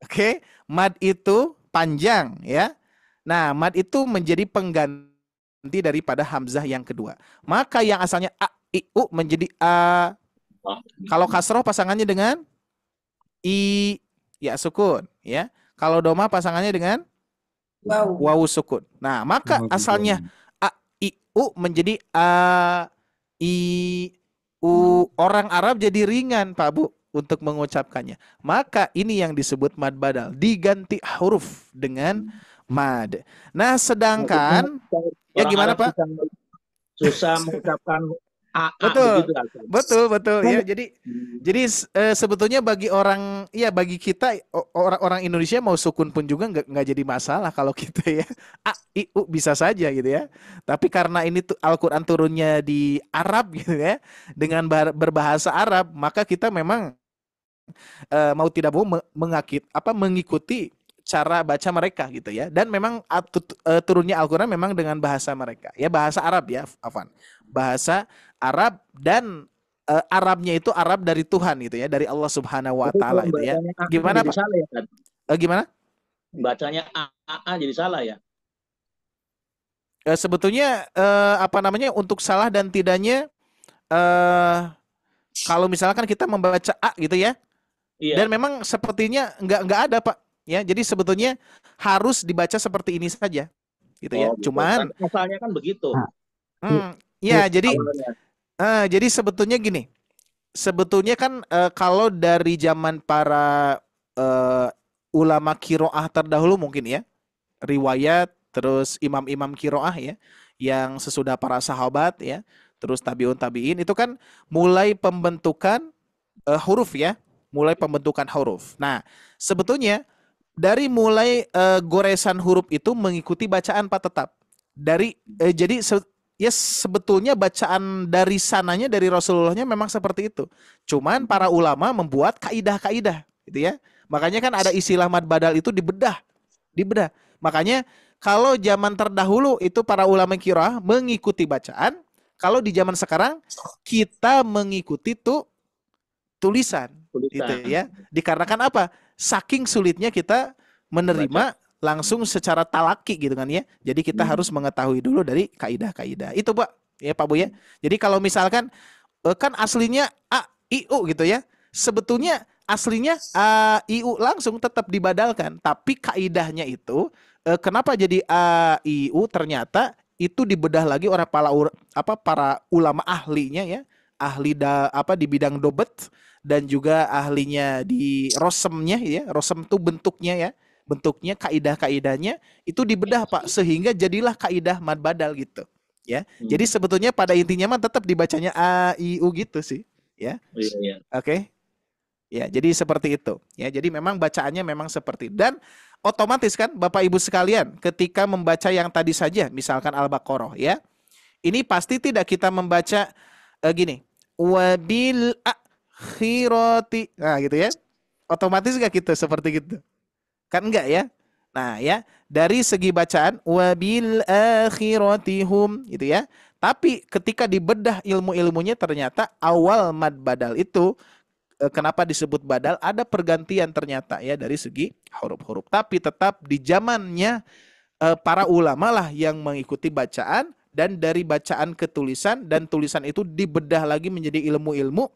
Oke, mad itu panjang ya. Nah, mad itu menjadi pengganti daripada hamzah yang kedua. Maka yang asalnya a, i, u menjadi a. Kalau kasroh pasangannya dengan i, ya sukun ya. Kalau doma pasangannya dengan wawu sukun. Nah, maka asalnya a, i, u menjadi a, i, u. Orang Arab jadi ringan Pak Bu untuk mengucapkannya. Maka ini yang disebut mad badal, diganti huruf dengan mad. Nah, sedangkan ya gimana Pak? Susah mengucapkan a. Betul ya. Jadi sebetulnya bagi bagi kita orang Indonesia mau sukun pun juga nggak jadi masalah kalau kita ya a, i, u bisa saja gitu ya. Tapi karena ini Al-Qur'an turunnya di Arab gitu ya, dengan berbahasa Arab, maka kita memang mau tidak mau mengikuti cara baca mereka gitu ya. Dan memang turunnya Al-Qur'an memang dengan bahasa mereka ya, bahasa Arab ya, Afwan. Bahasa Arab, dan Arabnya itu Arab dari Tuhan gitu ya, dari Allah Subhanahu wa taala itu ya. Gimana Pak? Gimana? Bacanya a jadi salah ya. Sebetulnya untuk salah dan tidaknya kalau misalkan kita membaca a gitu ya. Iya. Dan memang sepertinya nggak ada Pak ya. Jadi sebetulnya harus dibaca seperti ini saja gitu ya. Gitu. Cuman asalnya kan begitu. Ya, jadi sebetulnya gini. Sebetulnya kan kalau dari zaman para ulama qiraah terdahulu mungkin ya, riwayat, terus imam-imam qiraah ya, yang sesudah para sahabat ya, terus tabi'in itu kan mulai pembentukan huruf ya, mulai pembentukan huruf. Nah, sebetulnya dari mulai goresan huruf itu mengikuti bacaan Pak tetap. Jadi ya sebetulnya bacaan dari sananya, dari Rasulullahnya memang seperti itu. Cuman para ulama membuat kaidah-kaidah gitu ya. Makanya kan ada istilah mad badal itu dibedah. Makanya kalau zaman terdahulu itu para ulama qiraah mengikuti bacaan, kalau di zaman sekarang kita mengikuti tulisan. Gitu ya. Dikarenakan apa? Saking sulitnya kita menerima langsung secara talaki gitu kan ya. Jadi kita harus mengetahui dulu dari kaidah-kaidah. Itu Pak, ya Pak Bu ya. Jadi kalau misalkan kan aslinya A, I, U gitu ya. Sebetulnya aslinya A, I, U langsung tetap dibadalkan. Tapi kaidahnya itu kenapa jadi A, I, U, ternyata itu dibedah lagi oleh para ulama ahlinya ya. Ahli di bidang dobet dan juga ahlinya di rosemnya ya. Rosem itu bentuknya kaidah-kaidahnya itu dibedah Pak, sehingga jadilah kaidah mad badal gitu ya. Jadi sebetulnya pada intinya mah tetap dibacanya A, I, U gitu sih ya. Iya. Oke. Ya, jadi seperti itu ya. Jadi memang bacaannya memang seperti, dan otomatis kan Bapak Ibu sekalian ketika membaca yang tadi saja misalkan Al-Baqarah ya, ini pasti tidak kita membaca gini, wabil akhirati, nah gitu ya, otomatis gak gitu seperti gitu kan, enggak ya. Nah ya, dari segi bacaan wabil akhiratihum gitu ya. Tapi ketika dibedah ilmu-ilmunya ternyata awal mad badal itu kenapa disebut badal, ada pergantian ternyata ya dari segi huruf-huruf. Tapi tetap di zamannya para ulama lah yang mengikuti bacaan, dan dari bacaan ke tulisan, dan tulisan itu dibedah lagi menjadi ilmu-ilmu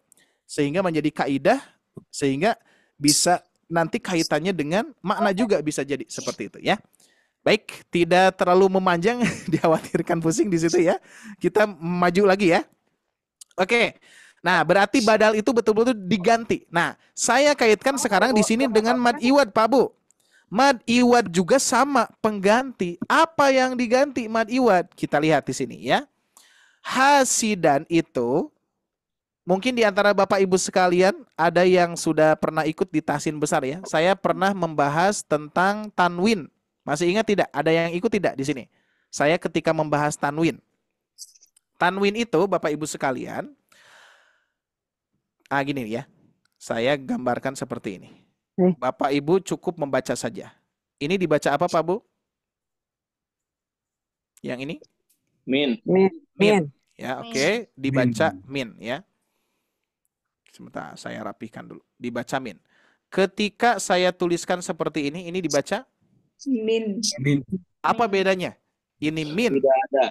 sehingga menjadi kaidah, sehingga bisa nanti kaitannya dengan makna juga bisa jadi seperti itu ya. Baik, tidak terlalu memanjang, dikhawatirkan pusing di situ ya. Kita maju lagi ya. Oke. Nah, berarti badal itu betul-betul diganti. Nah, saya kaitkan sekarang di sini dengan mad iwad, Pak Bu. Mad iwad juga sama, pengganti. Apa yang diganti mad iwad? Kita lihat di sini ya. Hasidan itu mungkin di antara Bapak Ibu sekalian ada yang sudah pernah ikut di tahsin besar ya. Saya pernah membahas tentang tanwin. Masih ingat tidak? Ada yang ikut tidak di sini? Saya ketika membahas tanwin. Tanwin itu Bapak Ibu sekalian, gini ya. Saya gambarkan seperti ini. Bapak Ibu cukup membaca saja. Ini dibaca apa Pak Bu? Yang ini? Min. Ya, oke. Dibaca min ya. Sebentar, saya rapihkan dulu. Dibaca min. Ketika saya tuliskan seperti ini dibaca Min. apa bedanya? Ini min. Tidak ada.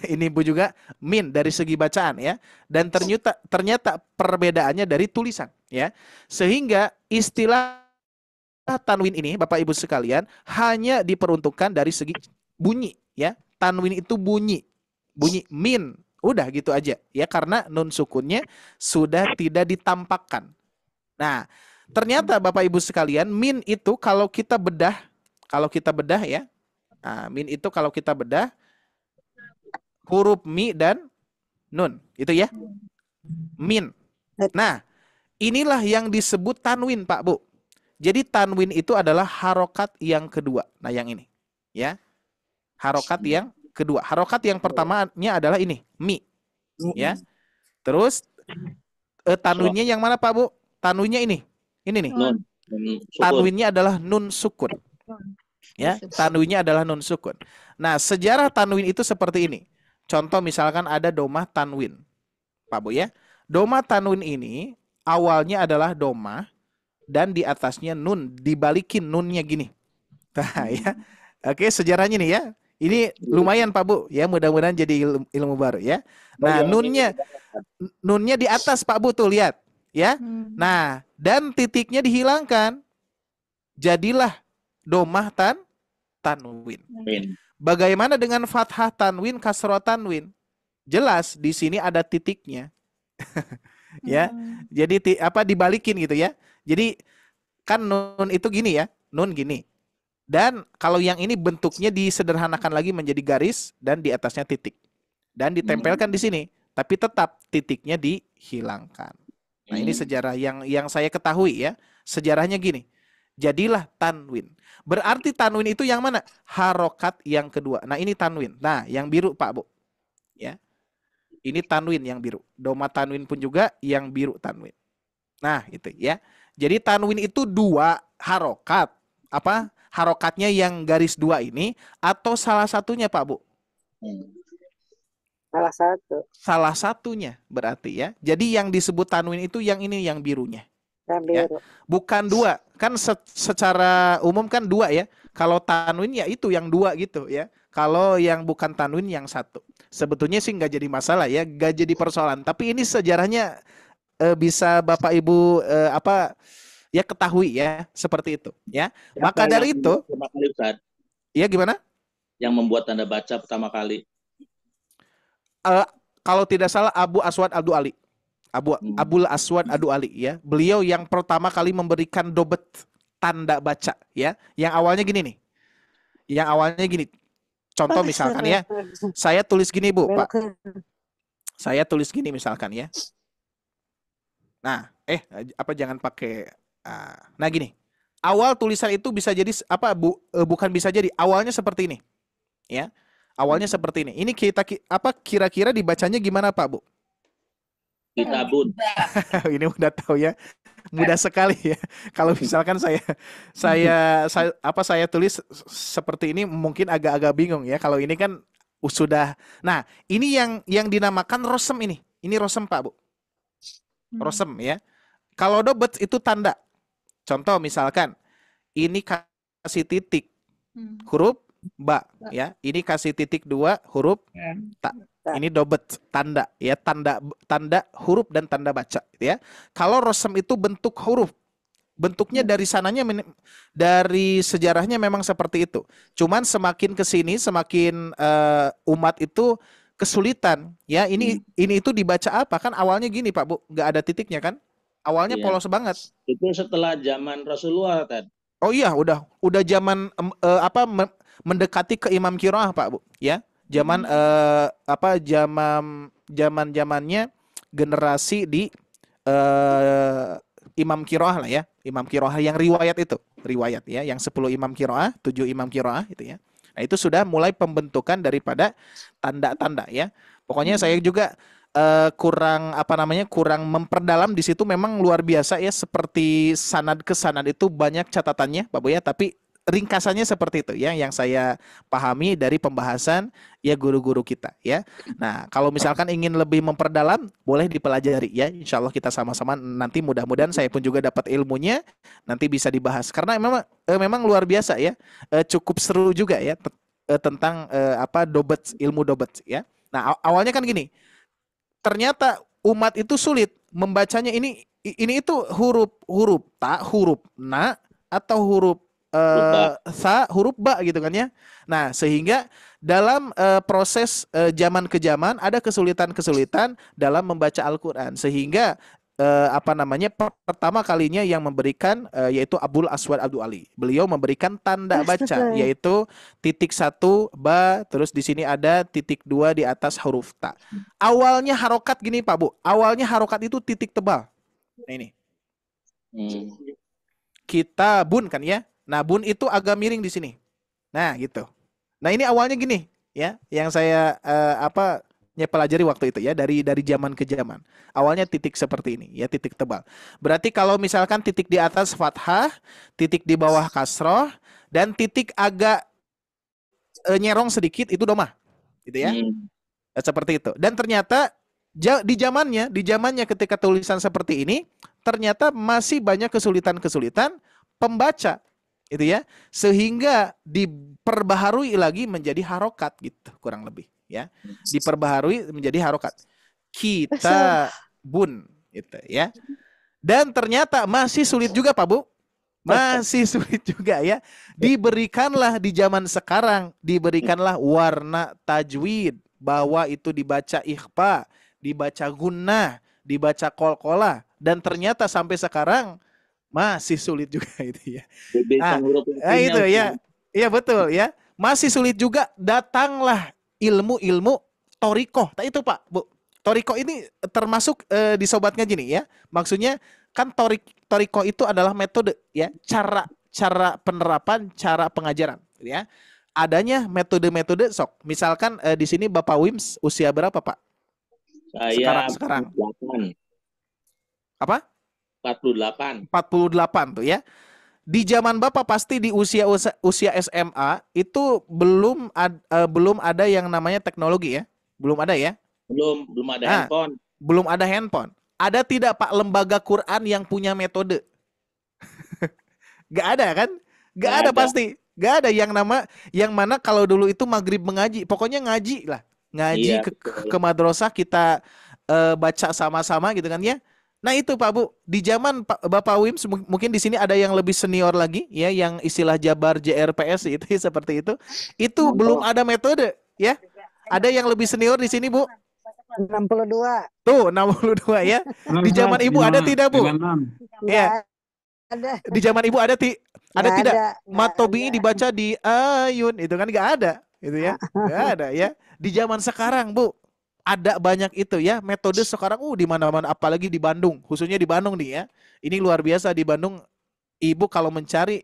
Ini Bu juga min dari segi bacaan ya. Dan ternyata perbedaannya dari tulisan ya. Sehingga istilah tanwin ini Bapak Ibu sekalian hanya diperuntukkan dari segi bunyi ya. Tanwin itu bunyi min. Udah gitu aja ya, karena nun sukunnya sudah tidak ditampakkan. Nah, ternyata Bapak Ibu sekalian, min itu kalau kita bedah ya. Nah, min itu kalau kita bedah huruf mi dan nun, itu ya. Min. Nah, inilah yang disebut tanwin, Pak Bu. Jadi tanwin itu adalah harokat yang kedua. Nah, yang ini ya. Harokat yang kedua. Harokat yang pertamanya adalah ini, mi. Ya. Terus tanwinnya yang mana Pak Bu? Tanwinnya ini. Ini nih. Nun. Tanwinnya adalah nun sukun. Ya, tanwinnya adalah nun sukun. Nah, sejarah tanwin itu seperti ini. Contoh misalkan ada domah tanwin. Pak Bu ya. Domah tanwin ini awalnya adalah domah dan di atasnya nun, dibalikin nunnya gini. Nah, ya. Oke, sejarahnya nih ya. Ini lumayan Pak Bu ya, mudah-mudahan jadi ilmu baru ya. Nah, nunnya di atas Pak Bu tuh, lihat ya. Nah, dan titiknya dihilangkan. Jadilah domah tanwin. Bagaimana dengan fathah tanwin, kasroh tanwin? Jelas di sini ada titiknya. Ya. Jadi dibalikin gitu ya. Jadi kan nun itu gini ya, nun gini. Dan kalau yang ini bentuknya disederhanakan lagi menjadi garis dan di atasnya titik. Dan ditempelkan di sini, tapi tetap titiknya dihilangkan. Nah, ini sejarah yang saya ketahui ya. Sejarahnya gini. Jadilah tanwin. Berarti tanwin itu yang mana? Harokat yang kedua. Nah, ini tanwin. Nah, yang biru Pak Bu. Ya. Ini tanwin yang biru. Doma tanwin pun juga yang biru tanwin. Nah, itu ya. Jadi tanwin itu 2 harokat. Apa? Harokatnya yang garis 2 ini atau salah satunya Pak Bu? Salah satu. Salah satunya berarti ya. Jadi yang disebut tanwin itu yang ini, yang birunya. Yang Ya. biru. Bukan 2. Kan secara umum kan 2 ya. Kalau tanwin ya itu yang 2 gitu ya. Kalau yang bukan tanwin yang 1. Sebetulnya sih nggak jadi masalah ya, nggak jadi persoalan. Tapi ini sejarahnya bisa Bapak Ibu ya ketahui ya, seperti itu ya. Maka Siapa dari yang itu, membuat pertama kali, Ustaz? ya gimana? Yang membuat tanda baca pertama kali. Kalau tidak salah Abu Aswad Ad-Du'ali. Abul Aswad Ad-Du'ali ya. Beliau yang pertama kali memberikan dobet tanda baca ya. Yang awalnya gini nih. Yang awalnya gini. Contoh misalkan ya, saya tulis gini Bu, Pak. Saya tulis gini misalkan ya. Nah, jangan pakai nah gini. Awal tulisan itu bisa jadi bukan bisa jadi, awalnya seperti ini. Ya. Awalnya seperti ini. Ini kira-kira dibacanya gimana Pak Bu? Kitabun. Ini udah tahu ya. Mudah sekali ya. Kalau misalkan saya tulis seperti ini mungkin agak-agak bingung ya. Kalau ini kan sudah. Nah, ini yang dinamakan rosem ini. Ini rosem Pak Bu. Rosem ya. Kalau dobet itu tanda. Contoh misalkan ini kasih titik huruf ba ya. Ini kasih titik 2 huruf ta. Ini dobet tanda ya, tanda huruf dan tanda baca ya. Kalau rosem itu bentuk huruf. Bentuknya dari sananya dari sejarahnya memang seperti itu. Cuman semakin ke sini semakin umat itu kesulitan ya. Ini itu dibaca apa? Kan awalnya gini Pak Bu, nggak ada titiknya kan? Awalnya polos banget. Itu setelah zaman Rasulullah kan. Oh iya, udah zaman mendekati ke Imam Qiraah Pak Bu ya. Zamannya generasi di Imam Qiraah lah ya. Imam Qiraah yang riwayat ya, yang 10 Imam Qiraah, 7 Imam Qiraah itu ya. Nah, itu sudah mulai pembentukan daripada tanda-tanda ya. Pokoknya saya juga kurang memperdalam di situ, memang luar biasa ya, seperti sanad ke sanad itu banyak catatannya Pak Bu ya, tapi ringkasannya seperti itu ya yang saya pahami dari pembahasan ya guru-guru kita ya. Nah, kalau misalkan ingin lebih memperdalam boleh dipelajari ya. Insya Allah kita sama-sama nanti, mudah-mudahan saya pun juga dapat ilmunya, nanti bisa dibahas karena memang luar biasa ya. Cukup seru juga ya tentang ilmu dobet ya. Nah, awalnya kan gini. Ternyata umat itu sulit membacanya, ini itu huruf ta, huruf na, atau huruf sa, huruf ba gitu kan ya. Nah, sehingga dalam proses zaman ke zaman ada kesulitan-kesulitan dalam membaca Al-Qur'an, sehingga pertama kalinya yang memberikan yaitu Abul Aswad Ad-Du'ali. Beliau memberikan tanda baca yaitu titik 1 ba, terus di sini ada titik 2 di atas huruf ta. Awalnya harokat gini Pak Bu. Awalnya harokat itu titik tebal. Nah ini. Kita bun kan ya. Nah, bun itu agak miring di sini. Nah, gitu. Nah, ini awalnya gini ya, yang saya pelajari waktu itu ya, dari zaman ke zaman. Awalnya titik seperti ini ya, titik tebal. Berarti kalau misalkan titik di atas fathah, titik di bawah kasroh, dan titik agak nyerong sedikit itu domah. Gitu ya. Seperti itu. Dan ternyata di zamannya ketika tulisan seperti ini, ternyata masih banyak kesulitan-kesulitan pembaca. Itu ya, sehingga diperbaharui lagi menjadi harokat gitu, kurang lebih ya, diperbaharui menjadi harokat kita bun gitu ya. Dan ternyata masih sulit juga Pak Bu, masih sulit juga ya. Diberikanlah di zaman sekarang, diberikanlah warna tajwid, bahwa itu dibaca ikhfa, dibaca gunnah, dibaca qalqalah, dan ternyata sampai sekarang masih sulit juga itu ya. Nah itu ya. Iya betul ya. Masih sulit juga. Datanglah ilmu-ilmu torikoh. Nah itu Pak Bu. Torikoh ini termasuk di Sobat Ngaji nih ya. Maksudnya kan torikoh itu adalah metode ya. Cara penerapan, cara pengajaran ya. Adanya metode-metode sok. Misalkan di sini Bapak Wims usia berapa Pak? Saya Sekarang. 8. Apa? 48. 48 tuh ya. Di zaman Bapak pasti di usia SMA itu belum ada yang namanya teknologi ya. Belum ada ya. Belum ada Nah, handphone. belum ada handphone. Ada tidak Pak lembaga Quran yang punya metode? Gak ada kan? Gak Nggak ada ada. pasti. Gak ada yang mana kalau dulu itu maghrib mengaji. Pokoknya ngaji lah. Ngaji Iya, betul. ke madrasah kita baca sama-sama gitu kan ya. Nah itu Pak Bu, di zaman Bapak Wim mungkin di sini ada yang lebih senior lagi ya, yang istilah Jabar JRPS itu seperti itu. Itu belum ada metode ya. Ada yang lebih senior di sini Bu? 62. Tuh 62 ya. Di zaman Ibu ada tidak Bu? 56. Ya. Ada. Di zaman Ibu ada Nggak tidak? ada. Matobi dibaca di ayun itu kan nggak ada gitu ya. Nggak ada ya. Di zaman sekarang Bu ada banyak itu ya, metode sekarang di mana-mana, apalagi di Bandung, khususnya di Bandung nih ya. Ini luar biasa di Bandung. Ibu kalau mencari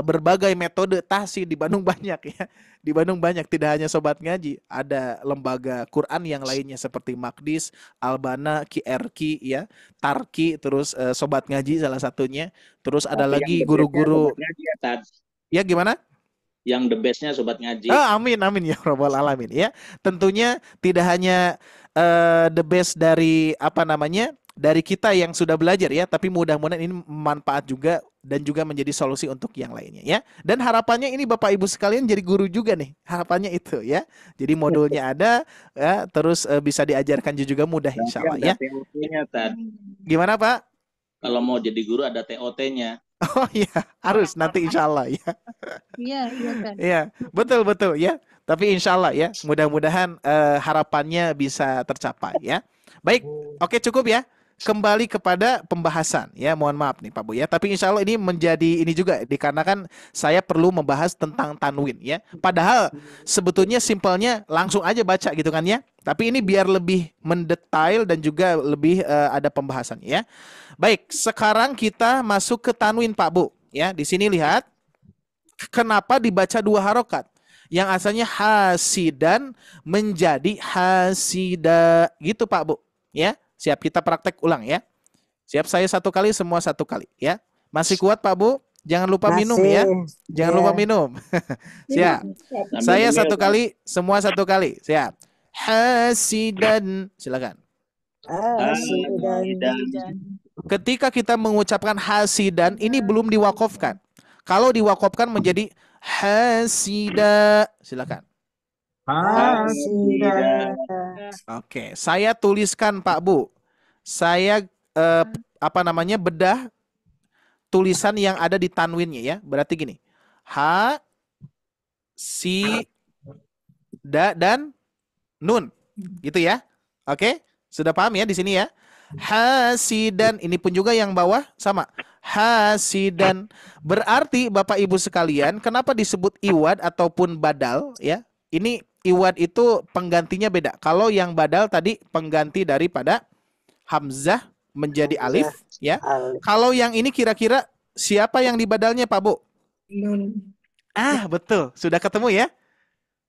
berbagai metode tahsin di Bandung banyak ya. Di Bandung banyak, tidak hanya sobat ngaji, ada lembaga Quran yang lainnya seperti Makdis, Albana, QRQ ya, Tarki, terus sobat ngaji salah satunya. Terus ada Tapi lagi yang the guru-guru bestnya Sobat Ngaji ya, Tad. ya gimana? Yang the bestnya Sobat Ngaji. Amin amin ya rabbal alamin ya. Tentunya tidak hanya the best dari apa namanya, dari kita yang sudah belajar ya, tapi mudah-mudahan ini manfaat juga dan juga menjadi solusi untuk yang lainnya ya. Dan harapannya ini Bapak Ibu sekalian jadi guru juga nih. Harapannya itu ya. Jadi modulnya ada ya, terus bisa diajarkan juga mudah insyaallah ya. Ada TOT-nya, Tad. Gimana Pak? Kalau mau jadi guru ada TOT-nya. Oh iya, harus nanti insyaallah ya. Iya, iya kan. Iya, betul ya. Tapi insya Allah ya, mudah-mudahan harapannya bisa tercapai ya. Baik, oke cukup ya. Kembali kepada pembahasan ya. Mohon maaf nih Pak Bu ya. Tapi insya Allah ini menjadi ini juga dikarenakan saya perlu membahas tentang tanwin ya. Padahal sebetulnya simpelnya langsung aja baca gitu kan ya. Tapi ini biar lebih mendetail dan juga lebih ada pembahasan ya. Baik, sekarang kita masuk ke tanwin Pak Bu ya. Di sini lihat. Kenapa dibaca 2 harokat? Yang asalnya hasidan menjadi hasida. Gitu Pak Bu. Ya, siap kita praktek ulang ya. Siap, saya 1 kali, semua 1 kali ya. Masih kuat Pak Bu? Jangan lupa minum ya. Jangan lupa minum. Siap. Saya 1 kali, semua 1 kali. Siap. Hasidan. Silakan. Hasidan. Ketika kita mengucapkan hasidan, ini belum diwakofkan. Kalau diwakofkan menjadi hasida. Silakan. Hasidan. Oke, saya tuliskan Pak Bu. Saya bedah tulisan yang ada di tanwinnya ya. Berarti gini. Ha, si, da, dan nun. Gitu ya. Oke, sudah paham ya di sini ya. Hasidan, ini pun juga yang bawah sama. Hasidan. Berarti Bapak Ibu sekalian, kenapa disebut iwad ataupun badal ya? Ini iwad itu penggantinya beda. Kalau yang badal tadi pengganti daripada hamzah menjadi alif ya. Kalau yang ini kira-kira siapa yang dibadalnya Pak Bu? Nun. Ah, betul. Sudah ketemu ya?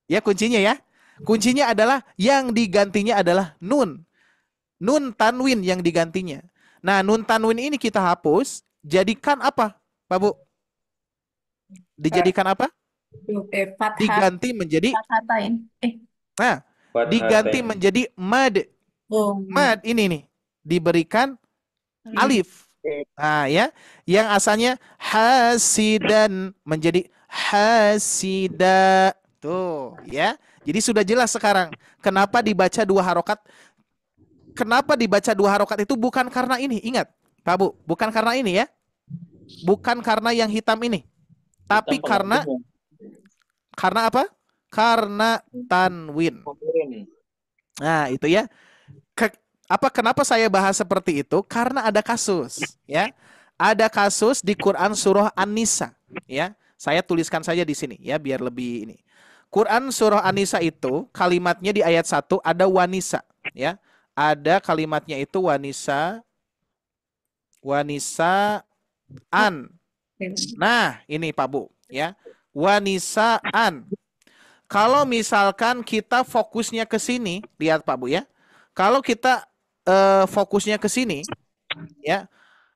Ya kuncinya ya. Kuncinya adalah yang digantinya adalah nun. Nun tanwin yang digantinya. Nah, nun tanwin ini kita hapus, jadikan apa, Pak Bu? Dijadikan apa? Fathah. Diganti menjadi Fathatain. Nah, diganti menjadi mad. Mad ini nih diberikan alif. Nah, ya, yang asalnya hasidan menjadi hasida. Tuh, ya. Jadi sudah jelas sekarang kenapa dibaca 2 harokat. Kenapa dibaca 2 harokat itu bukan karena ini. Ingat, Pak Bu, bukan karena ini ya. Bukan karena yang hitam ini. Tapi karena apa? Karena tanwin. Nah, itu ya. Kenapa saya bahas seperti itu? Karena ada kasus, ya. Ada kasus di Quran surah An-Nisa, ya. Saya tuliskan saja di sini ya biar lebih ini. Quran surah An-Nisa itu kalimatnya di ayat 1 ada wanisa, ya. Ada kalimatnya itu wanisa an. Nah, ini Pak Bu, ya. Wanisaan. Kalau misalkan kita fokusnya ke sini, lihat Pak Bu ya. Kalau kita fokusnya ke sini, ya.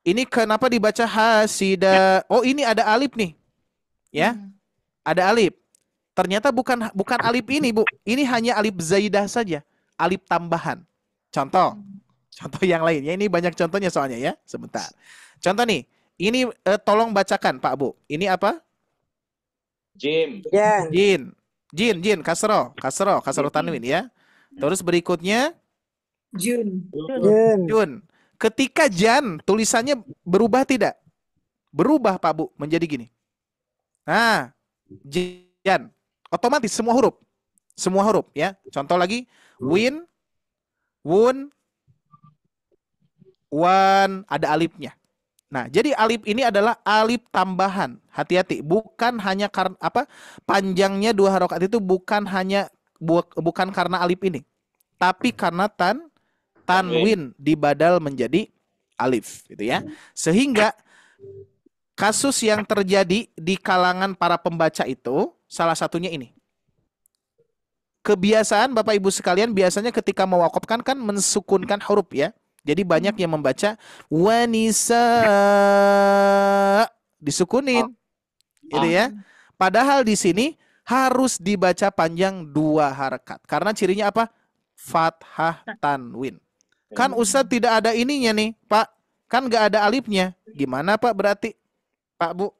Ini kenapa dibaca hasida? Oh, ini ada alif nih. Ya. Ada alif. Ternyata bukan alif ini, Bu. Ini hanya alif zaidah saja. Alif tambahan. Contoh yang lainnya. Ini banyak contohnya soalnya ya. Sebentar. Contoh nih. Ini tolong bacakan Pak Bu. Ini apa? Jim. Jan. Jin, kasroh tanwin ya. Terus berikutnya Jun. Jun. Ketika jan tulisannya berubah tidak? Berubah Pak Bu menjadi gini. Nah, jan. Otomatis semua huruf ya. Contoh lagi win, wun, wan, ada alifnya. Nah, jadi alif ini adalah alif tambahan. Hati-hati, bukan hanya karena panjangnya 2 harokat itu bukan karena alif ini, tapi karena tanwin dibadal menjadi alif, gitu ya. Sehingga kasus yang terjadi di kalangan para pembaca itu salah satunya ini. Kebiasaan Bapak Ibu sekalian biasanya ketika mewakafkan kan mensukunkan huruf ya. Jadi banyak yang membaca wanisa disukunin, gitu ya. Padahal di sini harus dibaca panjang 2 harakat. Karena cirinya apa? Fathah tanwin. Kan Ustadz tidak ada ininya nih, Pak. Kan nggak ada alifnya. Gimana Pak berarti? Pak Bu?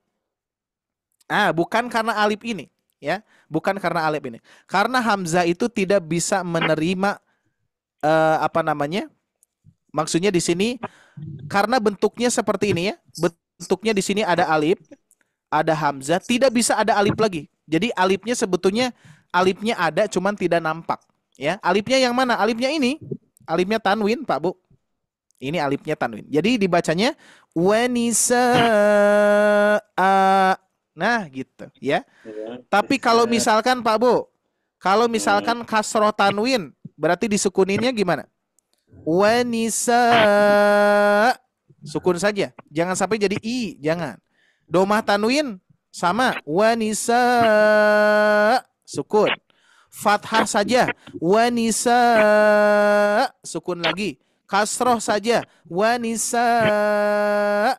Bukan karena alif ini, ya. Bukan karena alif ini. Karena hamzah itu tidak bisa menerima maksudnya di sini karena bentuknya seperti ini ya. Bentuknya di sini ada alif, ada hamzah, tidak bisa ada alif lagi. Jadi alifnya sebetulnya alifnya ada cuman tidak nampak, ya. Alifnya yang mana? Alifnya ini. Alifnya tanwin, Pak Bu. Ini alifnya tanwin. Jadi dibacanya wanisa. Nah, gitu, ya. Tapi kalau misalkan Pak Bu, kalau misalkan kasroh tanwin, berarti disukuninnya gimana? Wanisa. Sukun saja. Jangan sampai jadi i, jangan. Domah tanwin sama wanisa. Sukun. Fathah saja wanisa, sukun lagi. Kasroh saja wanisa,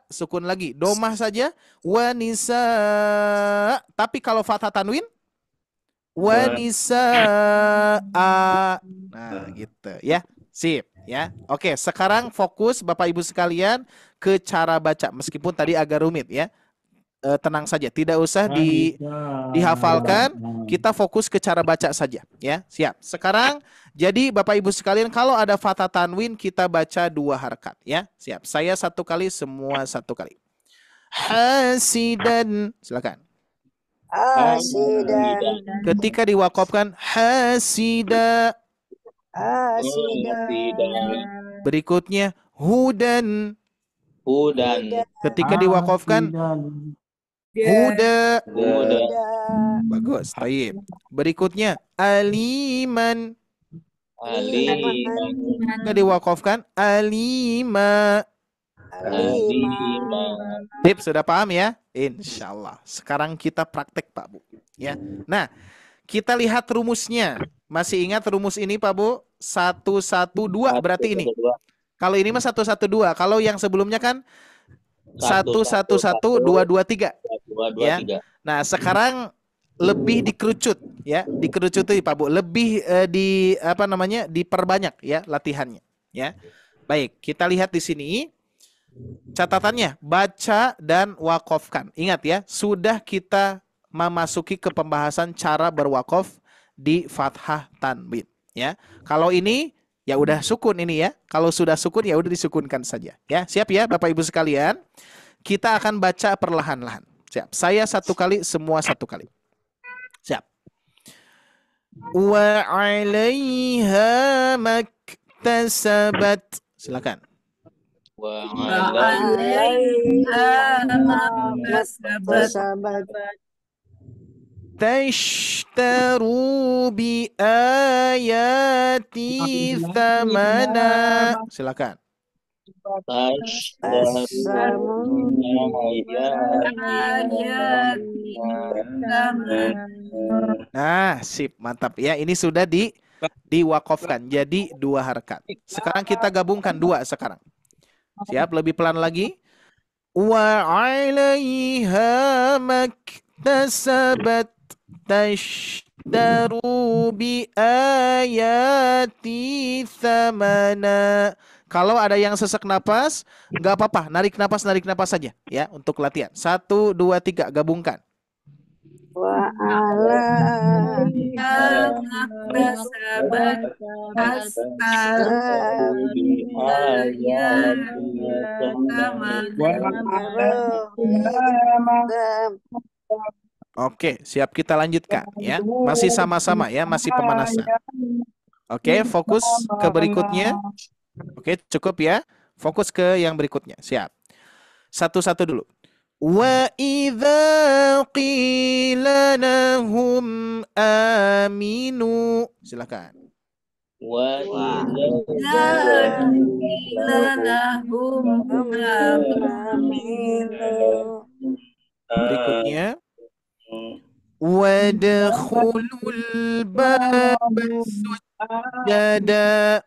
sukun lagi. Domah saja wanisa. Tapi kalau fathah tanwin wanisa. Nah, gitu ya. Sip ya. Oke, sekarang fokus Bapak Ibu sekalian ke cara baca meskipun tadi agak rumit ya. Tenang saja, tidak usah dihafalkan. Kita fokus ke cara baca saja, ya. Siap. Sekarang, jadi Bapak Ibu sekalian, kalau ada fathah tanwin kita baca 2 harakat, ya. Siap. Saya 1 kali, semua 1 kali. Hasidan, silakan. Hasidan. Ketika diwakafkan hasida. Berikutnya hudan. Ketika diwakafkan huda. Bagus, baik. Berikutnya aliman. Ketika diwakafkan alima. Tip sudah paham ya? Insyaallah. Sekarang kita praktek Pak Bu. Ya. Nah, kita lihat rumusnya. Masih ingat rumus ini Pak Bu? 112 berarti ini. Kalau ini mah 112. Kalau yang sebelumnya kan 111-223. Ya. Nah, sekarang lebih dikerucut ya, dikerucuti Pak Bu. Lebih diperbanyak ya latihannya, ya. Baik, kita lihat di sini catatannya, baca dan wakafkan. Ingat ya, sudah kita memasuki ke pembahasan cara berwakaf di fathah tanwin, ya. Kalau ini ya udah sukun ini ya. Kalau sudah sukun ya udah disukunkan saja. Ya, siap ya Bapak Ibu sekalian. Kita akan baca perlahan-lahan. Siap. Saya 1 kali, semua 1 kali. Siap. Wa 'alaiha maktasabat. Silakan. Wa 'alaiha maktasabat. Tashtaru bi ayati thamana. Silakan. Nah, sip, mantap ya. Ini sudah diwakafkan jadi 2 harakat. Sekarang kita gabungkan 2 sekarang. Siap, lebih pelan lagi. وعليها ما اكتسبت تشتروا بآياتي ثمنا. Kalau ada yang sesak napas, nggak apa-apa, narik napas saja ya untuk latihan. 1, 2, 3, gabungkan. Wa ala Sahabat Oke, siap, kita lanjutkan ya. Masih sama-sama ya, masih pemanasan. Oke, fokus ke berikutnya. Oke, cukup ya. Fokus ke yang berikutnya. Siap. Satu-satu dulu. Wa idza qila lahum aminu. Silakan. wa idza lahum Berikutnya. Wadkhulul baba sujada.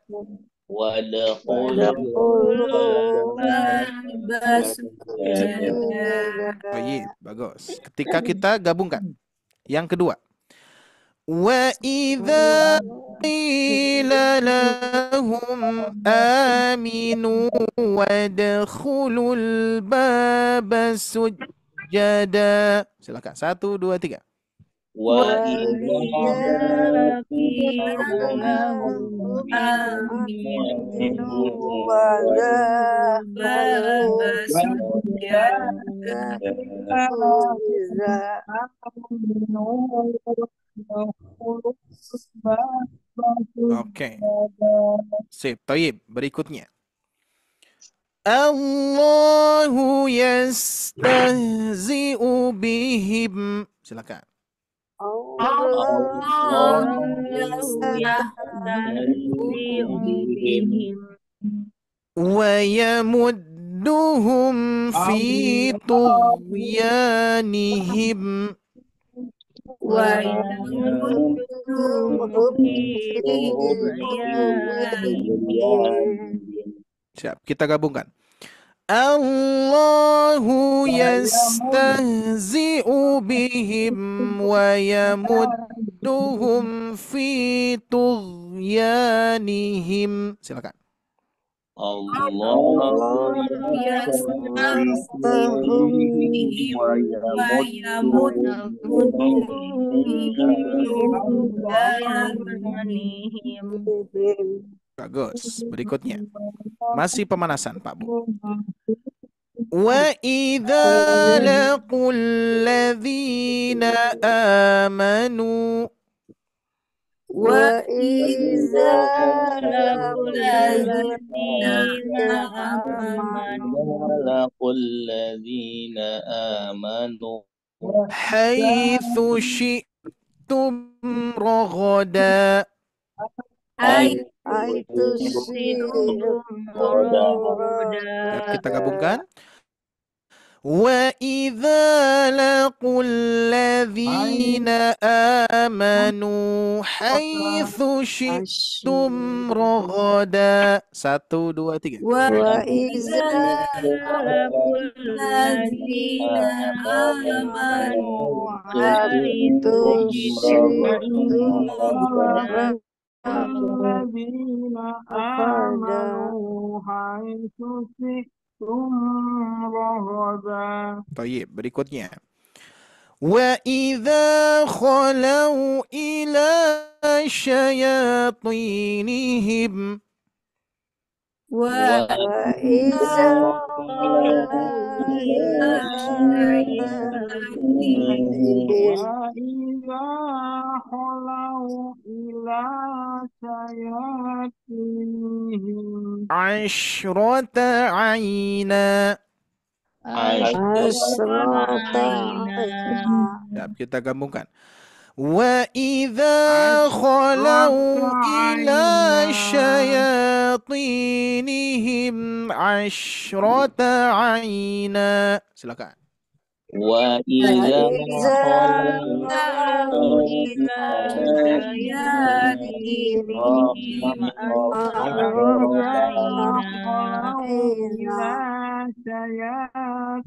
Baik, bagus. Ketika kita gabungkan. Yang kedua. Wa idza qila lahum aminu wadkhulul baba sujada. Silakan. 1, 2, 3. wa idza qila lahum aminu Oke. Sip, Thayyib. Berikutnya. Allahu yastahzi'u bihim. Silakan. Wa yamudduhum fi tughyanihim. Siap, kita gabungkan. Allahu yastahzi'u bihim wa yamudduhum fi tughyanihim. Silakan. Allah yastahzi'u bihim wa yamudduhum. Bagus. Berikutnya. Masih pemanasan, Pak Bu. Wa idza laqul ladzina amanu. Wa iza laqul ladzina amanu haitsu syi'tum raghada. Ya, kita gabungkan. Wa idza laqul ladzina amanu haitsu syi'tum raghada. 1, 2, 3. wa iza laqul ladzina amanu haitsu syi'tum الذين آمنوا حيث شئتم رغدا. Baik, berikutnya. Wa idza khalau ila syayatinihim. wa iza وإذا خلوا إلى شياطينهم Asyrata aina. Ya, kita gabungkan. Wa idza khalau ila syayatinihim asyrata aina. Silakan. وإذا وإذا خلوا خلوا إلى إلى شياطينهم شياطينهم وإذا عرفنا خلوا إلى علينا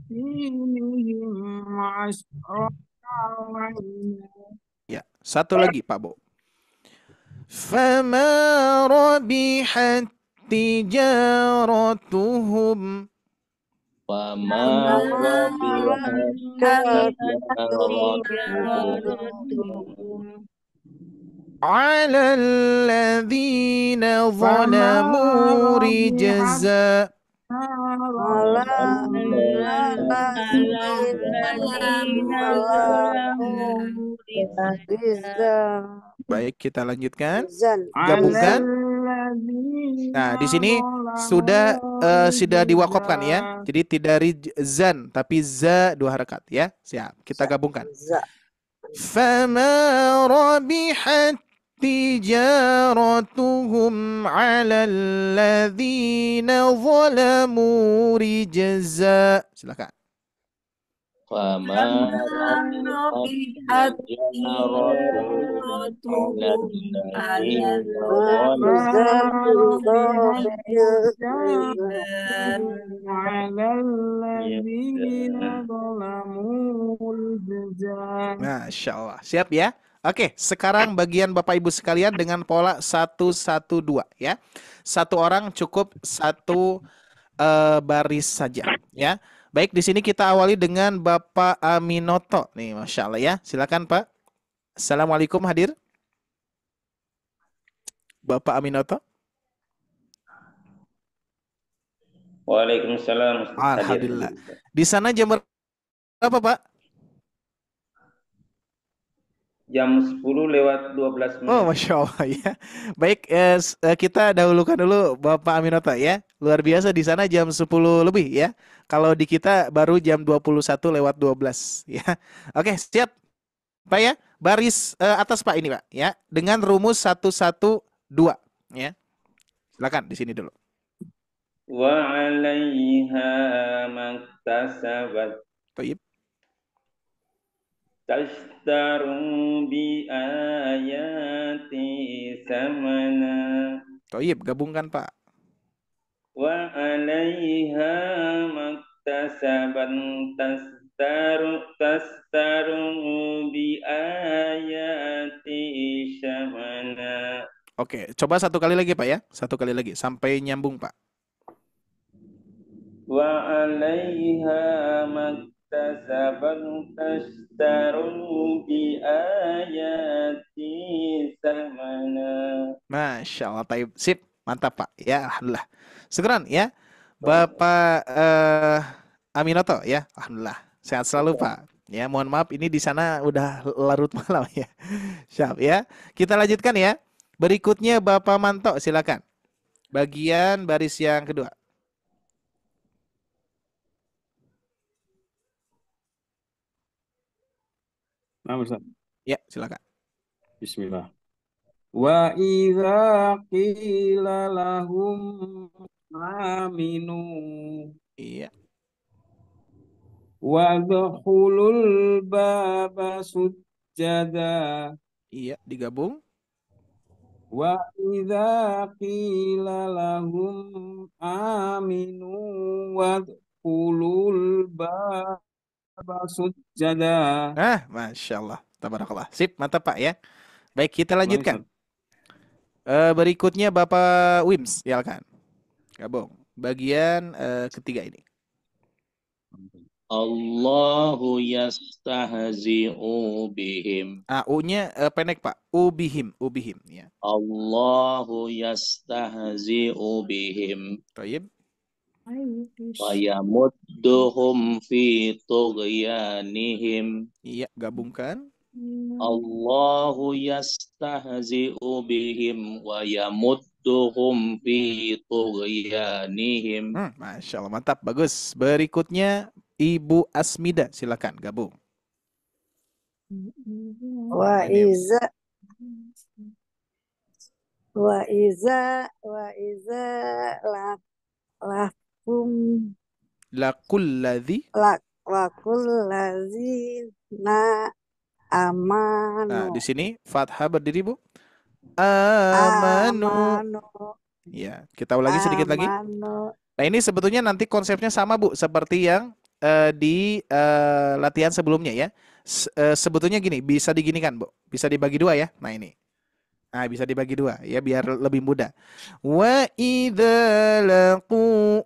شياطينهم عشرا Ya, satu lagi Pak Bo. Fama rabihat tijaratuhum. فما فما ربحت ربحت تجارتهم على الذين فما ظلموا ربحت رجزا. على على الذين الذين ظلموا ظلموا رزقا Baik, kita lanjutkan. Rizal على Gabungkan. الذين Nah, di sini sudah ظلموا diwakafkan ya. رجزا Jadi tidak zan tapi za 2 harakat ya. Siap. Kita gabungkan. Za فما ربحت تجارتهم على الذين ظلموا رجزا. Silakan. فما ربحت تجارتهم على الذين ظلموا على الذين ظلموا الجزاء. Masya Allah. Siap ya? Oke, sekarang bagian Bapak Ibu sekalian dengan pola 1-1-2 ya. Satu orang cukup satu baris saja ya. Baik, di sini kita awali dengan Bapak Aminoto. Nih, Masya Allah ya. Silakan Pak. Assalamualaikum, hadir. Bapak Aminoto. Waalaikumsalam. Alhamdulillah. Di sana jam berapa Pak? Jam 10:12 menit. Oh, Masya Allah ya. Baik, kita dahulukan dulu Bapak Aminoto ya. Luar biasa di sana jam 10 lebih ya. Kalau di kita baru jam 21:12 ya. Oke, siap Pak ya. Baris atas Pak ini Pak ya. Dengan rumus 1-1-2 ya. Silakan di sini dulu. Wa 'alaiha maktasabat Baik. tashtaru bi ayati samana Baik, gabungkan Pak. wa 'alaiha maktasabat tastaru bi ayati samana. Oke, coba satu kali lagi Pak ya. Satu kali lagi sampai nyambung Pak. Wa 'alaiha maktasabat tashtaru bi ayati samana. Masya Allah, taib. Sip, mantap Pak. Ya, alhamdulillah. Syukran ya, Bapak Aminoto ya, alhamdulillah. Sehat selalu Pak. Ya, mohon maaf ini di sana udah larut malam ya. Siap ya. Kita lanjutkan ya. Berikutnya Bapak Manto, silakan. Bagian baris yang kedua. Nah, Ustaz. Ya, silakan. Bismillah. Wa idza qila lahum aminu Iya. wa dkhulul baba sujada Iya, digabung. wa idza qila lahum aminu wa dkhulul baba sujada. Ah, Masya Allah. Tabarakallah. Sip, mantap Pak ya. Baik, kita lanjutkan. Berikutnya Bapak Wims, silakan. Gabung. Bagian ketiga ini. Allahu yastahzi'u bihim. U-nya pendek Pak. Ubihim, ubihim ya. Allahu yastahzi'u bihim. Baik. Wa yamudduhum fi tughyanihim. Iya, gabungkan. Allahu yastahzi'u bihim wa yamudduhum fi tughyanihim. Masya Allah, mantap, bagus. Berikutnya Ibu Asmida, silakan gabung. wa iza lakum Lakulladzi. wa kullazina Nah, amanu di sini fathah berdiri, Bu. Amanu. amanu Ya, kita ulangi sedikit lagi. amanu Nah, ini sebetulnya nanti konsepnya sama, Bu, seperti yang di latihan sebelumnya ya. Sebetulnya gini, bisa diginikan, Bu. Bisa dibagi dua ya. Nah, ini. Nah, bisa dibagi dua ya biar lebih mudah. Wa idza laqu.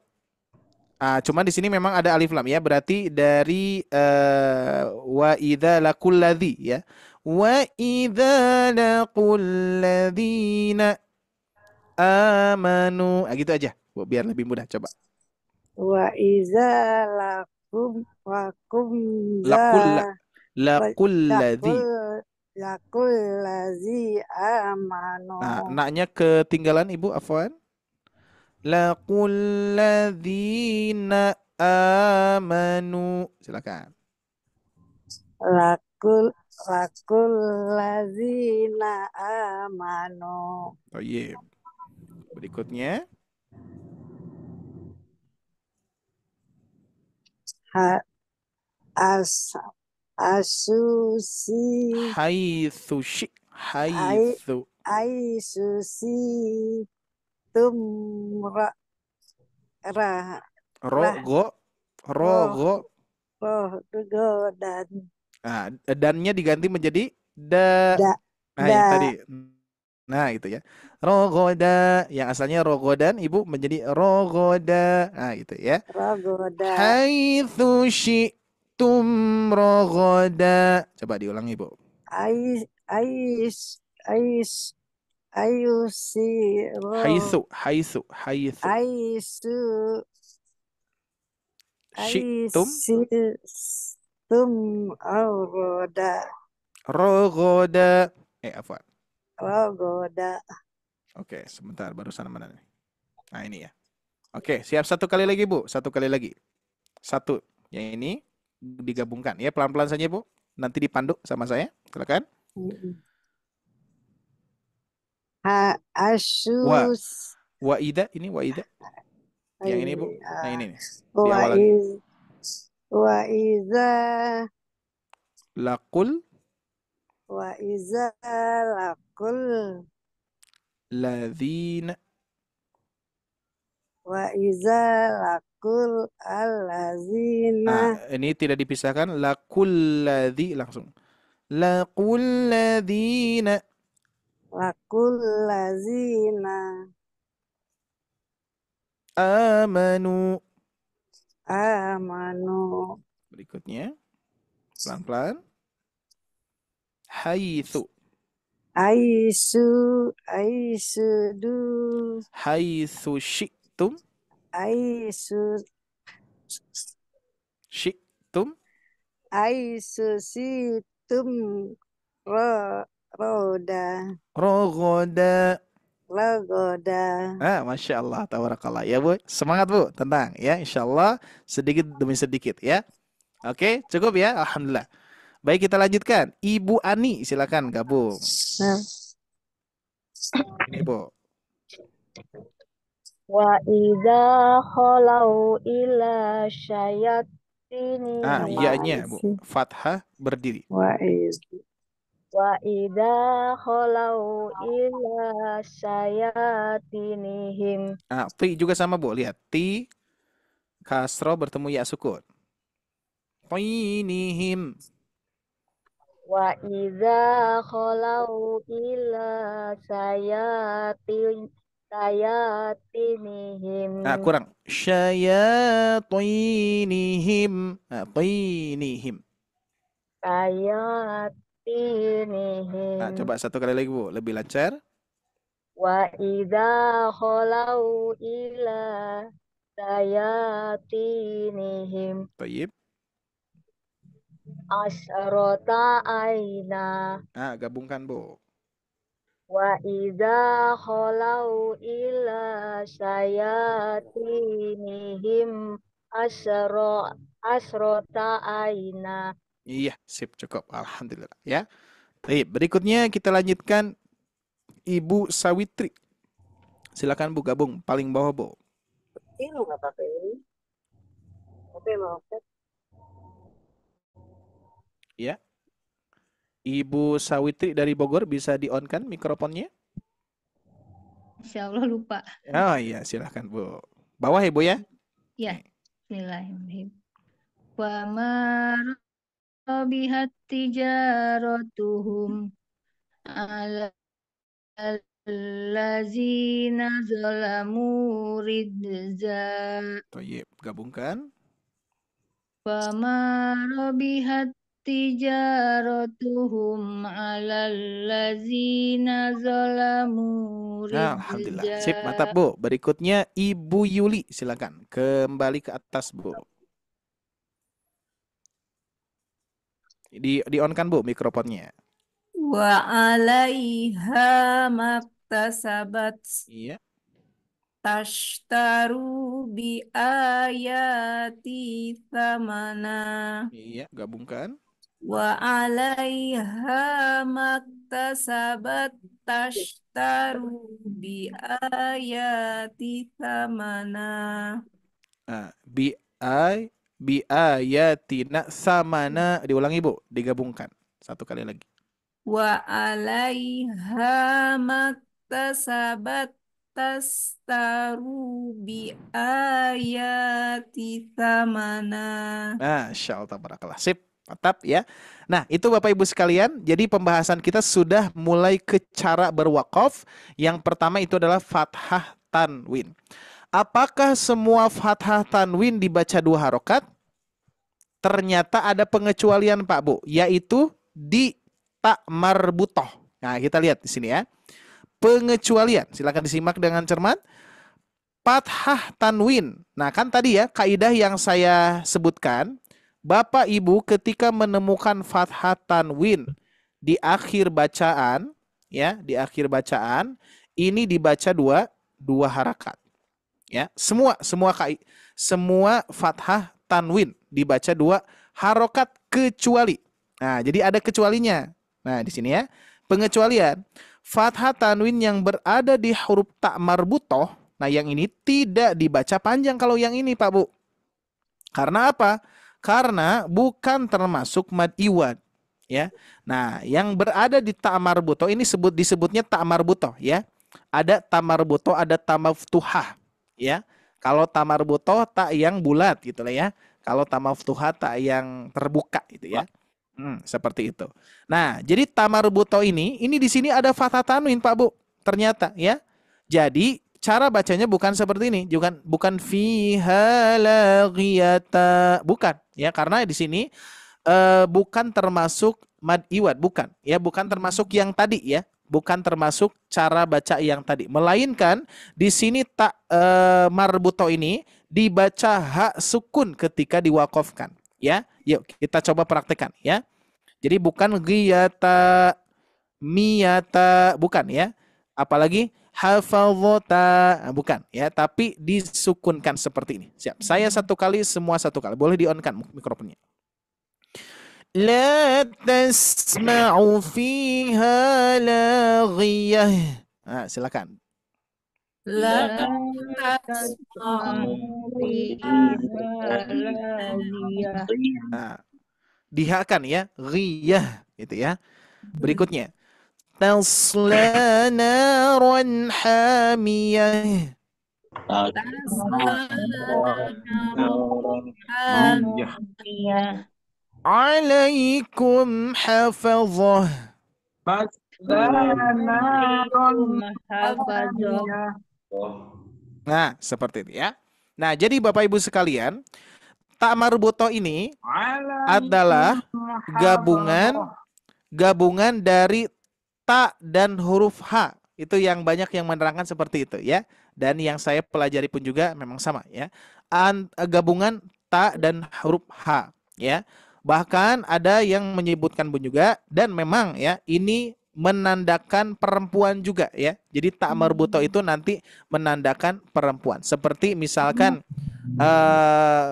Cuma di sini memang ada alif lam ya, berarti dari wa idza laqul ladzi ya. Wa idza laqul ladzina amanu. Gitu aja, Bu, biar lebih mudah. Coba. wa iza lakum wakum Laqul za laqul ladzi. lakul lazi amanu Nah, naknya ketinggalan, Ibu, afwan. Laqul ladzina amanu. Silakan. lakul lazina amanu Oh iya. Berikutnya ha, as asusi haitsu haitsu ai susi tumra ra rogo roh dan Nah, dannya diganti menjadi da. da Nah, yang da tadi. Nah, itu ya. Rogoda, yang asalnya rogodan, Ibu menjadi rogoda. Nah, gitu ya. rogoda Haitsu syi'tum rogoda. Coba diulang, Ibu. ai ais ais ayusi Haitsu aisu syi'tum aisistum rogoda rogoda. Afwan. rogoda Oke, sebentar, barusan mana nih? Nah, ini ya. Oke, siap, satu kali lagi, Bu. Satu kali lagi. Satu. Yang ini digabungkan ya, pelan-pelan saja, Bu. Nanti dipandu sama saya. Silakan. asus Waida, ini waida. Yang ini, Bu. Nah, ini nih. Di wa awal lagi. iza Laqul lakul ladzina. wa iza lakul Nah, alazina ini tidak dipisahkan. Laqul ladzi langsung. Laqul ladzina. lakul lazina Amanu. amanu Berikutnya. Pelan-pelan. Haitsu. aisudu Haitsu syi'tum. Syi'tum. aisusitum roda Rogoda. lagoda Masya Allah, tabarakallah ya, Bu. Semangat, Bu, tenang ya, insya Allah sedikit demi sedikit ya. Oke, cukup ya, alhamdulillah. Baik, kita lanjutkan. Ibu Ani, silakan gabung. Ini, Bu. Wa idza khalau ila syayatini Iya-nya, Bu. Fathah berdiri. wa idza khalau ila syayatinihim. Ti juga sama, Bu. Lihat, ti kasro bertemu ya sukun. Tinihim. Wa idza khalau ila sayatinihim. Kurang. Syayatinihim. Tinihim. Sayatinihim. Coba satu kali lagi, Bu, lebih lancar. Wa idza khalau ila sayatinihim. Baik. Asrota aina. Gabungkan, Bu. Wa idza khalau ila sayatinihim asrota aina. Iya, sip, cukup. Alhamdulillah ya. Baik, berikutnya kita lanjutkan Ibu Sawitri. Silakan, Bu, gabung paling bawah, Bu. Ini nggak pakai ini. Oke, mau Ya. Ibu Sawitri dari Bogor bisa di-on-kan mikrofonnya? Insya Allah lupa. Oh iya, silahkan Bu. Bawah ya Bu ya? Ya, bismillahirrahmanirrahim. Wa ma rabihat tijaratuhum ala allazina zalamu ridza. Toyib, gabungkan. Wa ma rabihat tijaratuhum ala allazina zalamu Nah, alhamdulillah. Sip, ridza. mantap Bu. Berikutnya Ibu Yuli, silakan. Kembali ke atas Bu. Di-on kan Bu mikrofonnya. Wa 'alaiha maktasabat Iya. tashtaru bi ayati thamana. Iya, gabungkan. Wa 'alaiha maktasabat tashtaru bi ayati thamana. Nah, bi ayatina samana, diulangi Bu, digabungkan. Satu kali lagi. Wa 'alaiha maktasabat tastaru bi ayati thamana. Masya Allah, tabarakallah. Sip, mantap ya. Nah, itu Bapak Ibu sekalian. Jadi pembahasan kita sudah mulai ke cara berwakaf. Yang pertama itu adalah fathah tanwin. Apakah semua fathah tanwin dibaca 2 harokat? Ternyata ada pengecualian Pak Bu, yaitu di ta marbutoh. Nah, kita lihat di sini ya. Pengecualian, silakan disimak dengan cermat. Fathah tanwin. Nah, kan tadi ya kaidah yang saya sebutkan, Bapak Ibu ketika menemukan fathah tanwin di akhir bacaan, ya, di akhir bacaan ini dibaca dua harakat. Ya, semua fathah tanwin dibaca 2 harokat kecuali. Nah, jadi ada kecualinya. Nah, di sini ya, pengecualian. Fathah tanwin yang berada di huruf ta marbutoh, nah yang ini tidak dibaca panjang kalau yang ini Pak Bu. Karena apa? Karena bukan termasuk mad iwad. Ya. Nah, yang berada di ta marbutoh ini disebutnya ta marbutoh ya. Ada ta marbutoh, ada ta maftuhah ya. Kalau ta marbutoh tak yang bulat gitu lah ya. Kalau ta maftuhah tak yang terbuka gitu ya. Seperti itu. Nah, jadi ta marbutoh ini di sini ada fathah tanwin Pak Bu. Ternyata ya. Jadi cara bacanya bukan seperti ini, bukan fiha laghiyata, bukan ya, karena di sini bukan termasuk mad iwad, bukan ya, bukan termasuk yang tadi ya, bukan termasuk cara baca yang tadi, melainkan di sini ta marbutoh ini dibaca hak sukun ketika diwakafkan ya. Yuk kita coba praktekkan ya. Jadi bukan ghiyata, miyata, bukan ya. Apalagi hafazota, bukan ya, tapi disukunkan seperti ini. Siap. Saya satu kali, semua satu kali. Boleh di-on-kan mikrofonnya. La tasma'u fiha laghiyah. Nah, silakan. La tasma'u fiha laghiyah. Nah, dihakan ya, ghiyah gitu ya. Berikutnya. Tasla naran hamiyah. Alaikum hafazah. Nah, seperti itu ya. Nah, jadi Bapak Ibu sekalian, ta marbutoh ini adalah gabungan dari ta dan huruf H. Itu yang banyak yang menerangkan seperti itu ya. Dan yang saya pelajari pun juga memang sama ya. Gabungan ta dan huruf H ya. Bahkan ada yang menyebutkan pun juga, dan memang ya ini menandakan perempuan juga ya. Jadi ta marbutoh itu nanti menandakan perempuan. Seperti misalkan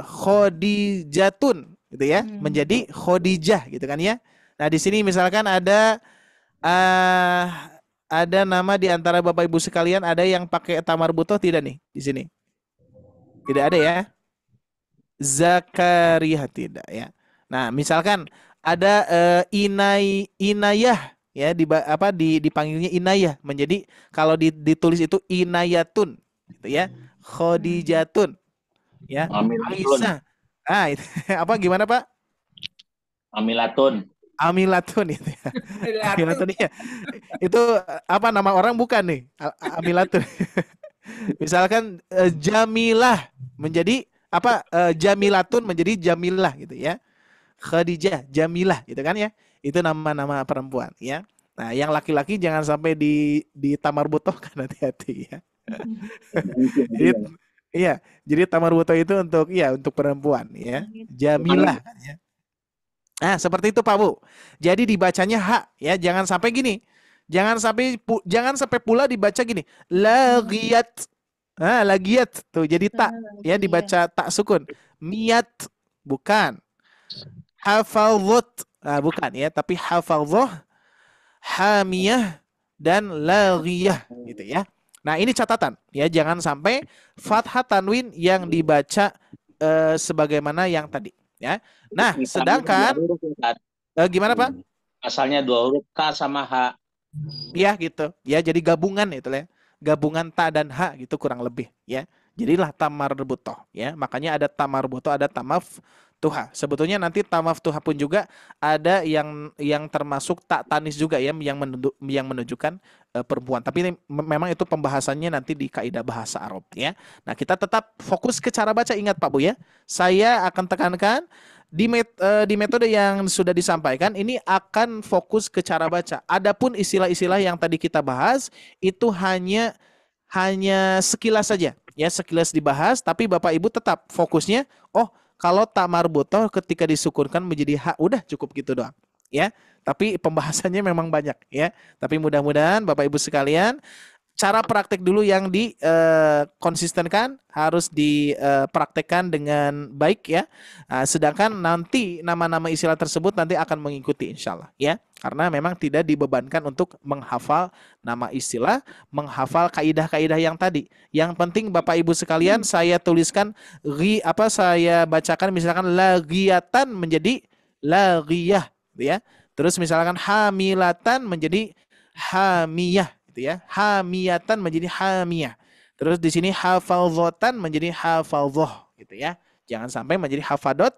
Khadijatun gitu ya, menjadi Khadijah gitu kan ya. Nah, di sini misalkan ada nama di antara Bapak Ibu sekalian, ada yang pakai ta marbutoh tidak nih di sini? Tidak ada ya. Zakaria tidak ya. Nah, misalkan ada inayah ya dipanggilnya inayah menjadi kalau ditulis itu inayatun gitu ya. Khadijatun ya. Amilatun. Aisyah. Itu, apa gimana Pak? Amilatun. Amilatun itu ya. Amilatun ya. Itu apa nama orang bukan nih? Amilatun. Misalkan Jamilah menjadi apa? Jamilatun menjadi Jamilah gitu ya. Khadijah, Jamilah gitu kan ya. Itu nama-nama perempuan ya. Nah, yang laki-laki jangan sampai di tamarbutohkan, hati-hati ya. Jadi, iya, jadi tamarbutoh itu untuk perempuan ya. Jamilah kan ya. Nah, seperti itu Pak Bu. Jadi dibacanya hak ya, jangan sampai gini. Jangan sampai pula dibaca gini. Lagiyat. Lagiyat tuh jadi tak ya, dibaca tak sukun. Miyat bukan. Hafadhot bukan ya, tapi hafadhoh, hamiyah dan laghiyah gitu ya. Nah, ini catatan ya, jangan sampai fathah tanwin yang dibaca sebagaimana yang tadi ya. Nah, sedangkan gimana Pak? Asalnya 2 huruf K sama H. Ya gitu. Ya, jadi gabungan itu ya. Gabungan ta dan ha gitu kurang lebih ya. Jadilah tamarbutoh ya. Makanya ada tamarbutoh, ada tamaf tuha. Sebetulnya nanti tamaf tuha pun juga ada yang termasuk tak tanis juga ya, yang menunjukkan perempuan. Tapi ini, memang itu pembahasannya nanti di kaidah bahasa Arab ya. Nah, kita tetap fokus ke cara baca, ingat Pak Bu ya. Saya akan tekankan di metode yang sudah disampaikan ini akan fokus ke cara baca. Adapun istilah-istilah yang tadi kita bahas itu hanya sekilas saja ya, sekilas dibahas, tapi Bapak Ibu tetap fokusnya kalau tak marbutoh ketika disukunkan menjadi hak, udah cukup gitu doang ya. Tapi pembahasannya memang banyak ya. Tapi mudah-mudahan Bapak Ibu sekalian, cara praktek dulu yang dikonsistenkan, harus dipraktekkan dengan baik ya. Sedangkan nanti nama-nama istilah tersebut nanti akan mengikuti insya Allah ya. Karena memang tidak dibebankan untuk menghafal nama istilah, menghafal kaidah-kaidah yang tadi. Yang penting Bapak Ibu sekalian, saya tuliskan saya bacakan misalkan lagiyatan menjadi lagiyah ya. Terus misalkan hamilatan menjadi hamiyah gitu ya. Hamiyatan menjadi hamiyah. Terus di sini hafadhotan menjadi hafadhoh gitu ya. Jangan sampai menjadi hafadot,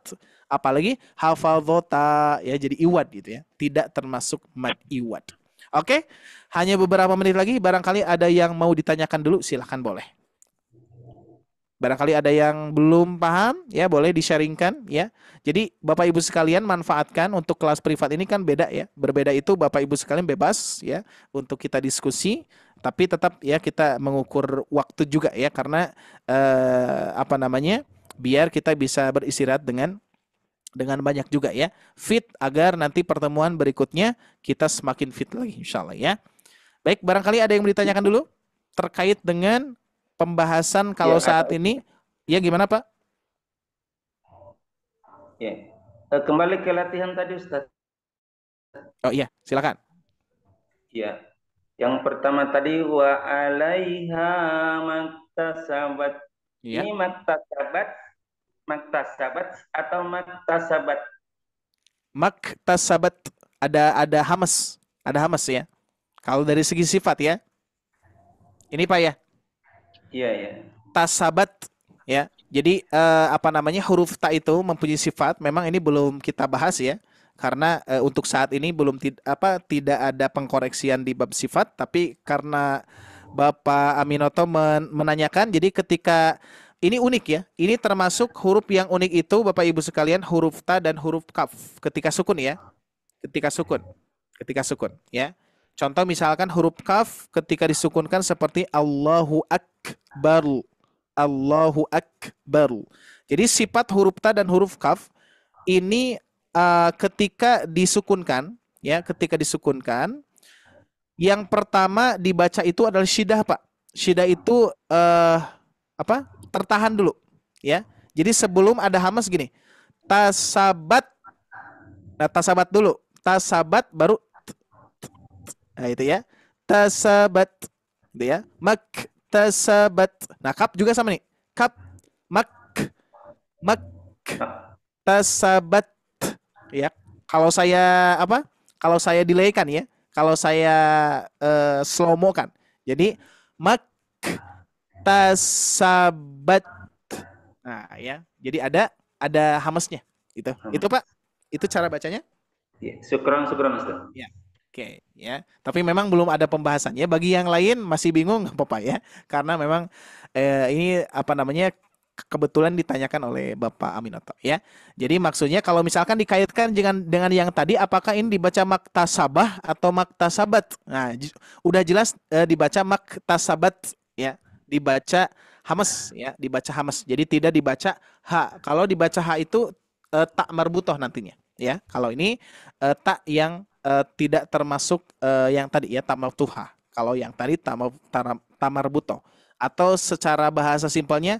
apalagi hafadhota ya, jadi iwad gitu ya. Tidak termasuk mad iwad. Oke, hanya beberapa menit lagi, barangkali ada yang mau ditanyakan dulu, silahkan boleh. Barangkali ada yang belum paham ya, boleh di-sharingkan ya. Jadi Bapak Ibu sekalian manfaatkan untuk kelas privat ini, kan beda ya. Berbeda itu Bapak Ibu sekalian bebas ya untuk kita diskusi, tapi tetap ya kita mengukur waktu juga ya, karena biar kita bisa beristirahat dengan banyak juga ya, fit, agar nanti pertemuan berikutnya kita semakin fit lagi insyaallah ya. Baik, barangkali ada yang mau ditanyakan dulu terkait dengan pembahasan kalau saat ini ya, gimana Pak? Ya, kembali ke latihan tadi Ustaz. Oh iya, silakan. Ya, yang pertama tadi wa alaiha maktasabat. Ya. Ini maktasabat atau maktasabat? Maktasabat, ada hamas ya. Kalau dari segi sifat ya. Ini Pak ya. Iya ya. Tasabat ya. Jadi huruf ta itu mempunyai sifat. Memang ini belum kita bahas ya. Karena untuk saat ini belum tidak ada pengkoreksian di bab sifat, tapi karena Bapak Aminoto menanyakan, jadi ketika ini unik ya. Ini termasuk huruf yang unik itu Bapak Ibu sekalian, huruf ta dan huruf kaf ketika sukun ya. Ketika sukun ya. Contoh misalkan huruf kaf ketika disukunkan seperti Allahu Akbar. Allahu Akbar. Jadi sifat huruf ta dan huruf kaf ini ketika disukunkan ya, yang pertama dibaca itu adalah syidah Pak. Syidah itu tertahan dulu ya. Jadi sebelum ada hamas gini. Tasabat. Nah, tasabat dulu. Tasabat baru nah itu ya. Tasabat gitu ya. Maktasabat. Nah, kap juga sama nih. Kap, mak tasabat ya. Kalau saya apa? Kalau saya delay-kan ya. Kalau saya slow-mo kan. Jadi maktasabat. Nah, ya. Jadi ada hamesnya gitu. Itu Pak. Itu cara bacanya? Ya, syukran Ustaz. Ya. Oke, ya. Tapi memang belum ada pembahasannya. Bagi yang lain masih bingung nggak apa-apa ya. Karena memang ini apa namanya kebetulan ditanyakan oleh Bapak Aminoto ya. Jadi maksudnya kalau misalkan dikaitkan dengan yang tadi, apakah ini dibaca maktasabah atau maktasabat? Nah, udah jelas dibaca maktasabat ya, dibaca hamas ya, dibaca hamas. Jadi tidak dibaca ha. Kalau dibaca ha itu tak marbutoh nantinya ya. Kalau ini tak yang tidak termasuk yang tadi ya, tak maftuhah. Kalau yang tadi tak marbutoh, atau secara bahasa simpelnya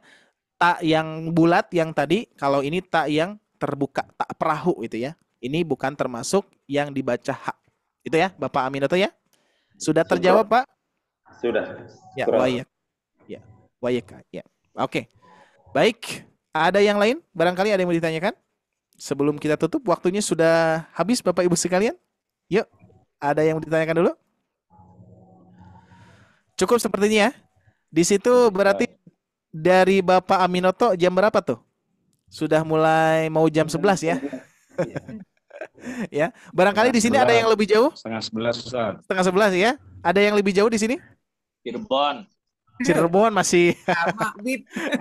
tak yang bulat yang tadi, kalau ini tak yang terbuka, tak perahu itu ya. Ini bukan termasuk yang dibaca hak. Itu ya, Bapak Aminoto ya. Sudah terjawab, Pak? Sudah. Ya, wayak. Ya, wayak. Ya. Oke. Baik, ada yang lain? Barangkali ada yang mau ditanyakan? Sebelum kita tutup, waktunya sudah habis Bapak Ibu sekalian. Yuk, ada yang mau ditanyakan dulu? Cukup sepertinya ya. Di situ berarti dari Bapak Aminoto jam berapa tuh? Sudah mulai mau jam 11 ya? Ya, barangkali di sini ada yang lebih jauh? Setengah 11 Ustaz. Setengah 11 ya? Ada yang lebih jauh di sini? Cirebon masih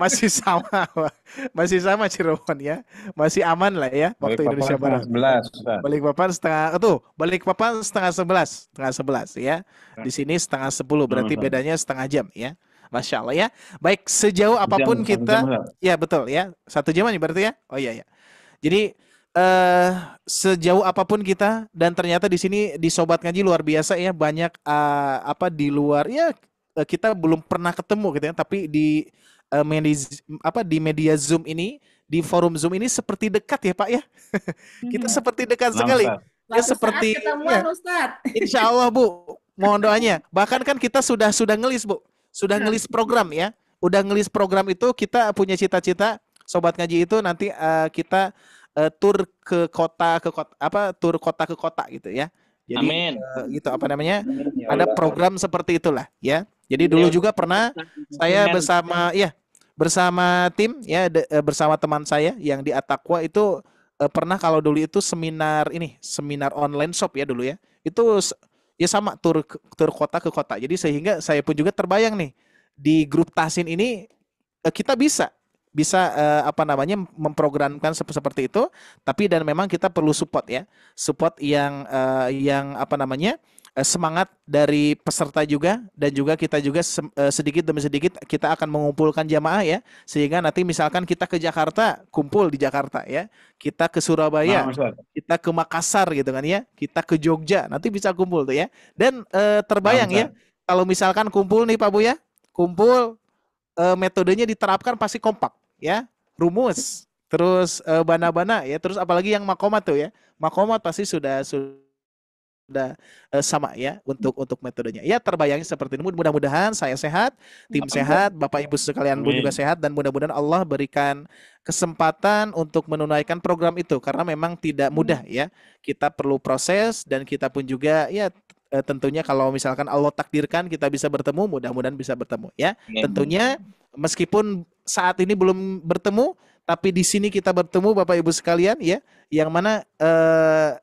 masih sama, masih sama Cirebon ya, masih aman lah ya waktu Indonesia Barat. Balikpapan setengah 11 ya. Di sini setengah 10, berarti bedanya setengah jam ya. Masya Allah ya. Baik, sejauh apapun kita, ya betul ya, 1 jam aja berarti ya. Oh iya ya. Jadi sejauh apapun kita, dan ternyata di sini di Sobat Ngaji luar biasa ya, banyak apa di luar ya, kita belum pernah ketemu gitu ya, tapi di media Zoom ini, di forum Zoom ini seperti dekat ya Pak ya. Kita seperti dekat sekali. Ya seperti ya. Insya Allah Bu, mohon doanya. Bahkan kan kita sudah ngelis Bu, sudah ngelis program ya, udah ngelis program itu. Kita punya cita-cita Sobat Ngaji itu nanti kita tur ke kota tur kota ke kota gitu ya. Jadi gitu apa namanya, ada program seperti itulah ya. Jadi dulu juga pernah saya bersama tim ya, bersama teman saya yang di At-Taqwa itu pernah, kalau dulu itu seminar online shop ya dulu ya. Itu ya sama tur kota ke kota. Jadi sehingga saya pun juga terbayang nih, di grup Tahsin ini kita bisa apa namanya memprogramkan seperti itu, tapi dan memang kita perlu support ya. Support yang apa namanya, semangat dari peserta juga, dan juga kita juga sedikit demi sedikit kita akan mengumpulkan jamaah ya, sehingga nanti misalkan kita ke Jakarta, kumpul di Jakarta ya, kita ke Surabaya, kita ke Makassar gitu kan ya, kita ke Jogja, nanti bisa kumpul tuh ya. Dan terbayang ya, kalau misalkan kumpul nih Pak Bu ya, kumpul metodenya diterapkan pasti kompak ya, rumus, terus bana-bana ya, terus apalagi yang makomat tuh ya, makomat pasti sudah sama ya untuk metodenya. Ya terbayangnya seperti ini. Mudah-mudahan saya sehat, tim sehat, Bapak Ibu sekalian pun juga sehat, dan mudah-mudahan Allah berikan kesempatan untuk menunaikan program itu, karena memang tidak mudah ya. Kita perlu proses, dan kita pun juga ya tentunya kalau misalkan Allah takdirkan kita bisa bertemu, mudah-mudahan bisa bertemu ya. Tentunya meskipun saat ini belum bertemu, tapi di sini kita bertemu Bapak Ibu sekalian ya, yang mana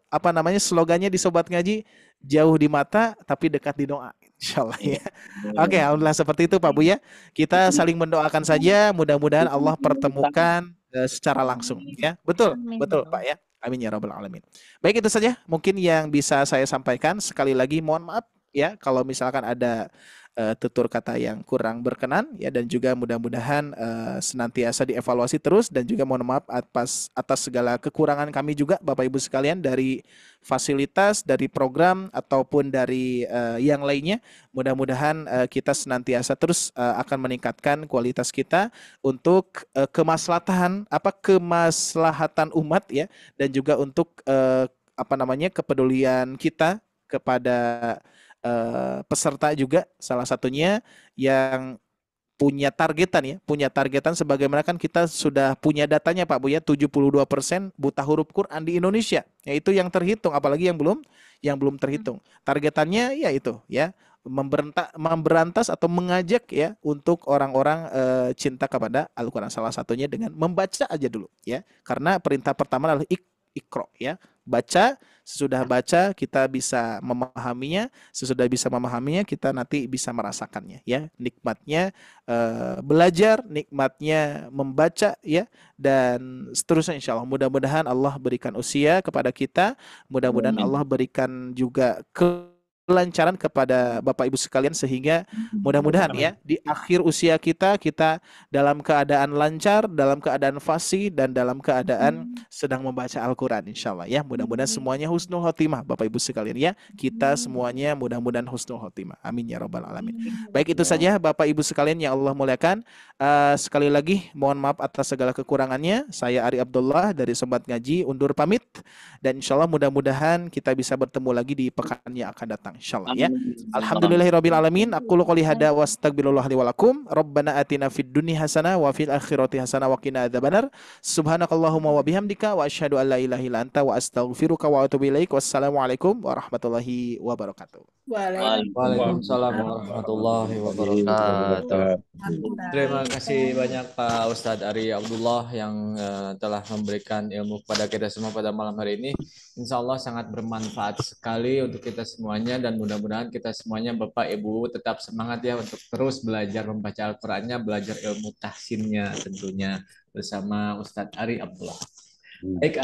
apa namanya slogannya di Sobat Ngaji, jauh di mata tapi dekat di doa, insyaallah ya. Oke, alhamdulillah seperti itu Pak Bu ya. Kita saling mendoakan saja, mudah-mudahan Allah pertemukan secara langsung ya. Betul Pak ya. Amin ya rabbal alamin. Baik, itu saja mungkin yang bisa saya sampaikan. Sekali lagi mohon maaf ya kalau misalkan ada tutur kata yang kurang berkenan ya, dan juga mudah-mudahan senantiasa dievaluasi terus, dan juga mohon maaf atas segala kekurangan kami juga Bapak Ibu sekalian, dari fasilitas, dari program ataupun dari yang lainnya. Mudah-mudahan kita senantiasa terus akan meningkatkan kualitas kita untuk kemaslahatan umat ya, dan juga untuk apa namanya kepedulian kita kepada peserta juga, salah satunya yang punya targetan sebagaimana kan kita sudah punya datanya Pak Bu ya, 72% buta huruf Quran di Indonesia. Yaitu yang terhitung, apalagi yang belum terhitung. Targetannya ya itu ya, memberantas atau mengajak ya untuk orang-orang cinta kepada Al-Quran. Salah satunya dengan membaca aja dulu ya. Karena perintah pertama adalah Iqra ya. Baca, sesudah baca kita bisa memahaminya, sesudah bisa memahaminya kita nanti bisa merasakannya ya. Nikmatnya belajar, nikmatnya membaca ya, dan seterusnya insya Allah. Mudah-mudahan Allah berikan usia kepada kita, mudah-mudahan Allah berikan juga kelancaran kepada Bapak Ibu sekalian, sehingga mudah-mudahan ya di akhir usia kita dalam keadaan lancar, dalam keadaan fasih, dan dalam keadaan sedang membaca Al-Quran insya Allah ya. Mudah-mudahan semuanya husnul khotimah Bapak Ibu sekalian ya. Kita semuanya mudah-mudahan husnul khotimah. Amin ya rabbal alamin. Baik, itu saja Bapak Ibu sekalian yang Allah muliakan. Sekali lagi mohon maaf atas segala kekurangannya. Saya Ari Abdullah dari Sobat Ngaji undur pamit, dan insya Allah mudah-mudahan kita bisa bertemu lagi di pekan yang akan datang insyaallah ya. Alhamdulillahirabbil alamin. Aqulu qouli hada wa astaghfirullah li wa lakum. Rabbana atina fid dunya hasanah wa fil akhirati hasanah wa qina adzabannar. Subhanakallahumma wa bihamdika wa asyhadu an la ilaha illa anta wa astaghfiruka wa atubu ilaik. Wassalamualaikum warahmatullahi wabarakatuh. Waalaikumsalam warahmatullahi wabarakatuh. Terima kasih banyak Pak Ustadz Ari Abdullah yang telah memberikan ilmu kepada kita semua pada malam hari ini. Insya Allah sangat bermanfaat sekali untuk kita semuanya, dan mudah-mudahan kita semuanya Bapak Ibu tetap semangat ya untuk terus belajar membaca Al-Qurannya, belajar ilmu tahsinnya tentunya bersama Ustadz Ari Abdullah. Baik,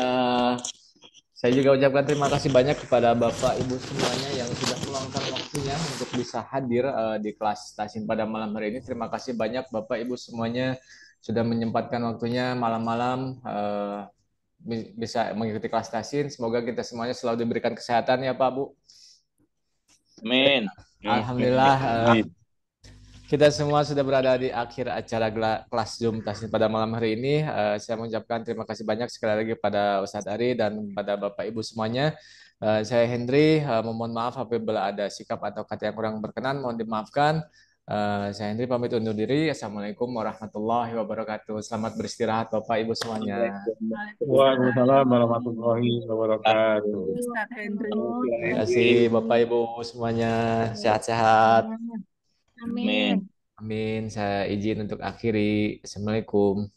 saya juga ucapkan terima kasih banyak kepada Bapak Ibu semuanya yang sudah meluangkan waktunya untuk bisa hadir di kelas tahsin pada malam hari ini. Terima kasih banyak Bapak Ibu semuanya sudah menyempatkan waktunya malam-malam bisa mengikuti kelas tahsin. Semoga kita semuanya selalu diberikan kesehatan ya Pak Bu. Amin. Alhamdulillah kita semua sudah berada di akhir acara kelas Zoom tahsin pada malam hari ini. Saya mengucapkan terima kasih banyak sekali lagi pada Ustadz Ari dan pada Bapak Ibu semuanya. Saya Hendri, memohon maaf apabila ada sikap atau kata yang kurang berkenan, mohon dimaafkan. Saya Hendri pamit undur diri. Assalamualaikum warahmatullahi wabarakatuh. Selamat beristirahat Bapak Ibu semuanya. Waalaikumsalam warahmatullahi wabarakatuh. Ustadz Hendri. Terima kasih Bapak Ibu semuanya. Sehat-sehat. Amin. Amin. Saya izin untuk akhiri. Assalamualaikum.